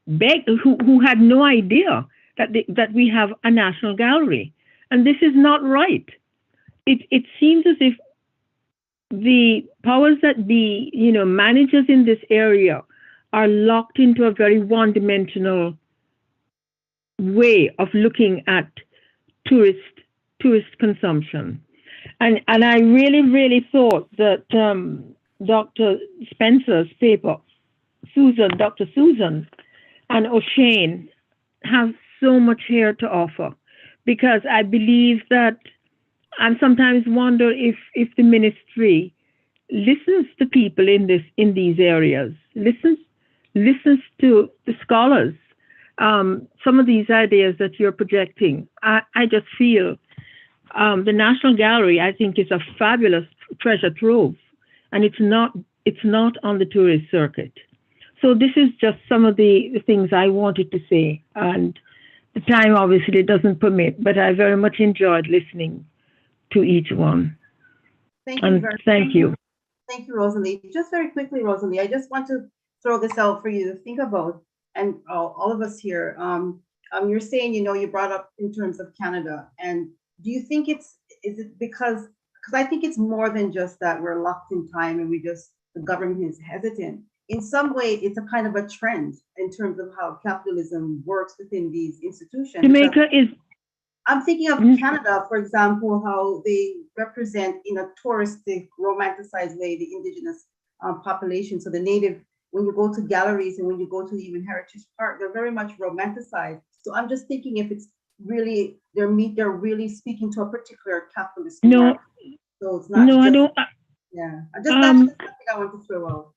had no idea that we have a national gallery. And this is not right. It seems as if the powers that be, managers in this area are locked into a very one-dimensional way of looking at tourist consumption. And I really, really thought that Dr. Spencer's paper, Dr. Susan and O'Shane have so much here to offer, because I believe that I sometimes wonder if the ministry listens to people in these areas, listens to the scholars. Some of these ideas that you're projecting, I just feel the National Gallery, I think, is a fabulous treasure trove, and it's not on the tourist circuit. So this is just some of the things I wanted to say, and the time obviously doesn't permit, but I very much enjoyed listening to each one. Thank you. Thank you. Thank you, Rosalie. Just very quickly, Rosalie, I just want to throw this out for you to think about, and all of us here. You're saying, you brought up in terms of Canada, and do you think is it because I think it's more than just that we're locked in time and the government is hesitant. In some way, it's a kind of a trend in terms of how capitalism works within these institutions. Jamaica is. I'm thinking of Canada, for example, how they represent in a touristic, romanticized way the indigenous population. So the native, when you go to galleries and when you go to even Heritage Park, they're very much romanticized. So I'm just thinking if it's really they're really speaking to a particular capitalist market. So it's not. No, I don't. Yeah, that's just something I want to throw out.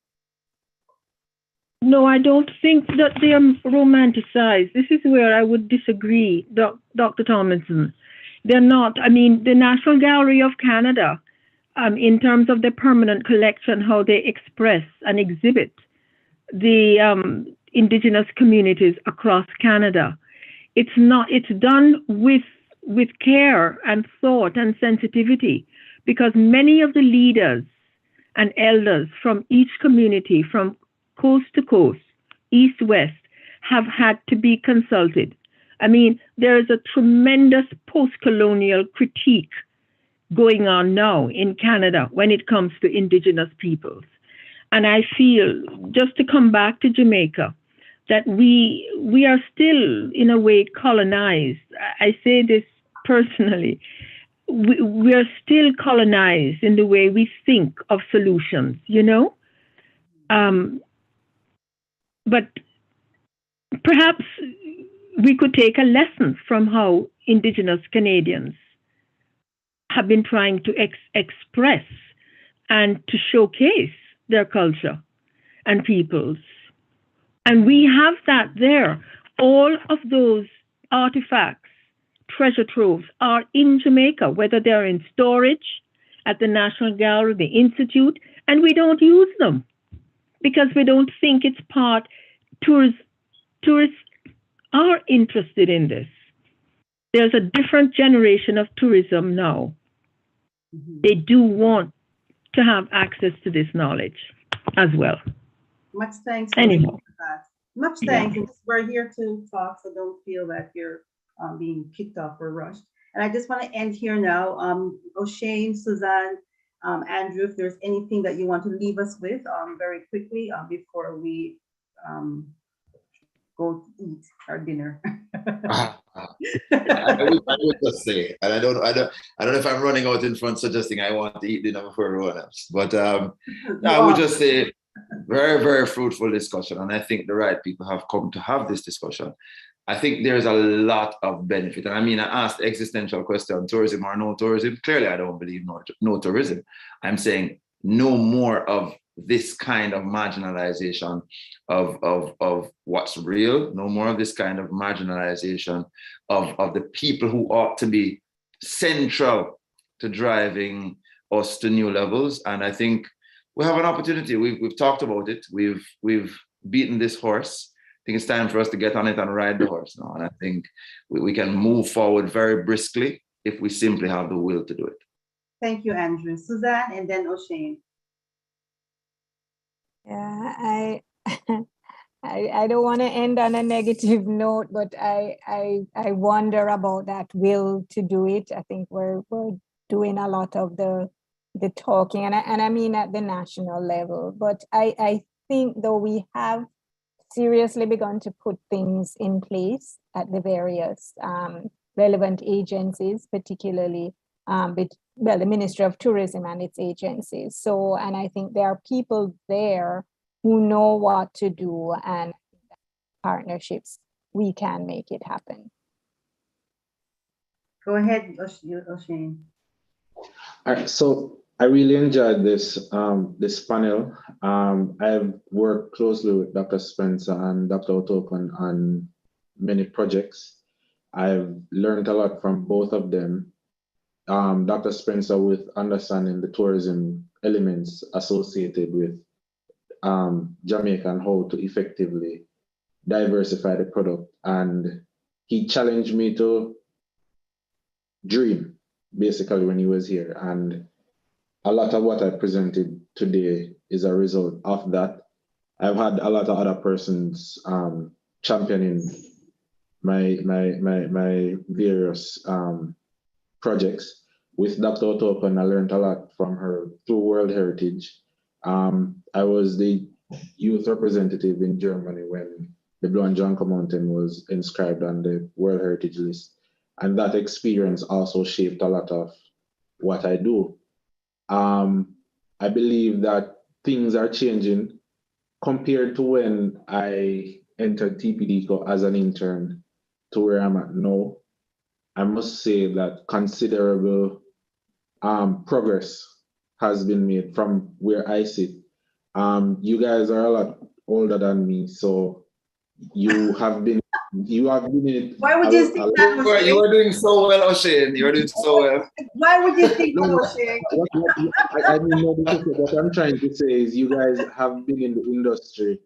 No, I don't think that they are romanticized. This is where I would disagree, Dr. Tomlinson. They're not. I mean, the National Gallery of Canada, in terms of their permanent collection, how they express and exhibit the indigenous communities across Canada, it's done with care and thought and sensitivity, because many of the leaders and elders from each community, from coast to coast, east, west, have had to be consulted. I mean, there is a tremendous post-colonial critique going on now in Canada when it comes to indigenous peoples. And I feel, just to come back to Jamaica, that we are still, in a way, colonized. I say this personally. We are still colonized in the way we think of solutions, But perhaps we could take a lesson from how Indigenous Canadians have been trying to express and to showcase their culture and peoples. And we have that there. All of those artifacts, treasure troves, are in Jamaica, whether they're in storage at the National Gallery, the Institute, and we don't use them because we don't think it's part. Tourists are interested in this. There's a different generation of tourism now. They do want to have access to this knowledge as well. Much thanks. Anyhow. Much thanks. Yeah. We're here to talk, so don't feel that you're being kicked off or rushed. And I just want to end here now. O'Shane, Suzanne, Andrew, if there's anything that you want to leave us with very quickly before we go eat our dinner. I would just say, and I don't know if I'm running out in front suggesting I want to eat dinner before everyone else, but I would just say very, very fruitful discussion, and I think the right people have come to have this discussion. I think there's a lot of benefit, and I mean, I asked the existential question: tourism or no tourism? Clearly, I don't believe no tourism. I'm saying no more of this kind of marginalization of what's real, no more of this kind of marginalization of the people who ought to be central to driving us to new levels. And I think we have an opportunity. We've talked about it. We've beaten this horse. I think it's time for us to get on it and ride the horse now. And I think we can move forward very briskly if we simply have the will to do it. Thank you, Andrew. Suzanne, and then O'Shane. Yeah, I don't want to end on a negative note, but I wonder about that will to do it. I think we're doing a lot of the talking, and I mean at the national level. But I think though we have seriously begun to put things in place at the various relevant agencies, particularly the Ministry of Tourism and its agencies. So, and I think there are people there who know what to do, and partnerships, we can make it happen. Go ahead, O'Shane. All right, so I really enjoyed this this panel. I've worked closely with Dr. Spencer and Dr. Otokon on many projects. I've learned a lot from both of them. Dr. Spencer with understanding the tourism elements associated with Jamaica and how to effectively diversify the product. And he challenged me to dream, basically, when he was here. And a lot of what I presented today is a result of that. I've had a lot of other persons championing my various projects. With Dr. Otokon, I learned a lot from her through World Heritage. I was the youth representative in Germany when the Blue and Janko Mountain was inscribed on the World Heritage list. And that experience also shaped a lot of what I do. I believe that things are changing compared to when I entered TPDCO as an intern to where I'm at now. I must say that considerable progress has been made from where I sit. You guys are a lot older than me, so you have been in it. Why would you think that? You are doing so well, O'Shane. You are doing so well. Why would you think that, O'Shane? I mean, what I'm trying to say is you guys have been in the industry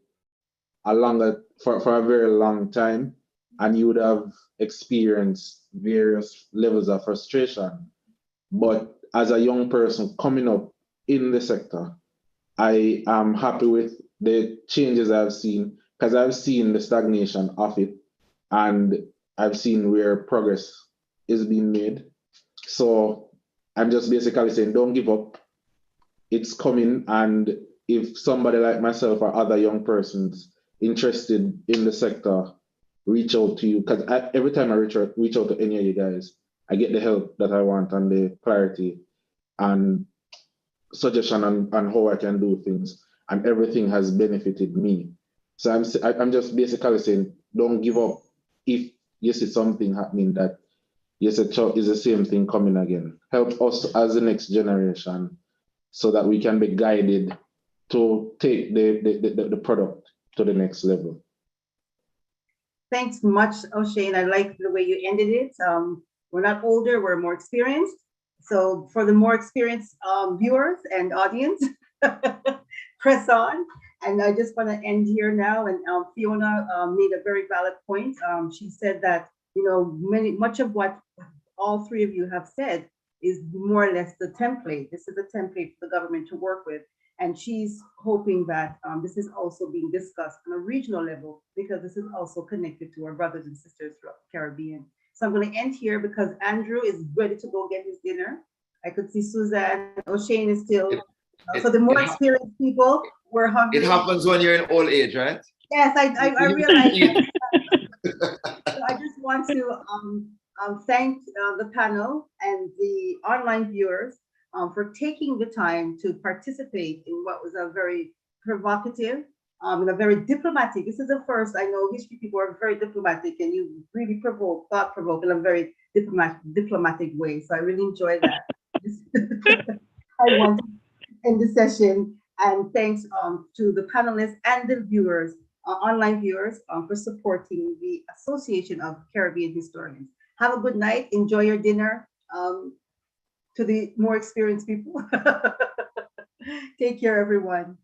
for a very long time, and you would have experienced various levels of frustration. But as a young person coming up in the sector, I am happy with the changes I've seen, because I've seen the stagnation of it, and I've seen where progress is being made. So I'm just basically saying, don't give up. It's coming, and if somebody like myself or other young persons interested in the sector reach out to you, because every time I reach out to any of you guys, I get the help that I want and the clarity and suggestion on how I can do things, and everything has benefited me. So I'm just basically saying, don't give up. If you see something happening that you say is the same thing coming again. Help us as the next generation so that we can be guided to take the product to the next level. Thanks much, O'Shane. I like the way you ended it. We're not older, we're more experienced. So for the more experienced viewers and audience, press on. And I just want to end here now. And Fiona made a very valid point. She said that, you know, much of what all three of you have said is more or less the template. This is a template for the government to work with. And she's hoping that this is also being discussed on a regional level, because this is also connected to our brothers and sisters throughout the Caribbean. So I'm going to end here because Andrew is ready to go get his dinner. I could see Suzanne. O'Shane is still. So the more experienced people, we're hungry. It happens when you're in old age, right? Yes, I realize that. So I just want to thank the panel and the online viewers for taking the time to participate in what was a very provocative and a very diplomatic. This is the first, I know history people are very diplomatic, and you really thought-provoke in a very diplomatic way. So I really enjoyed that. I want to end the session, and thanks to the panelists and the viewers, online viewers, for supporting the Association of Caribbean Historians. Have a good night. Enjoy your dinner. To the more experienced people. Take care, everyone.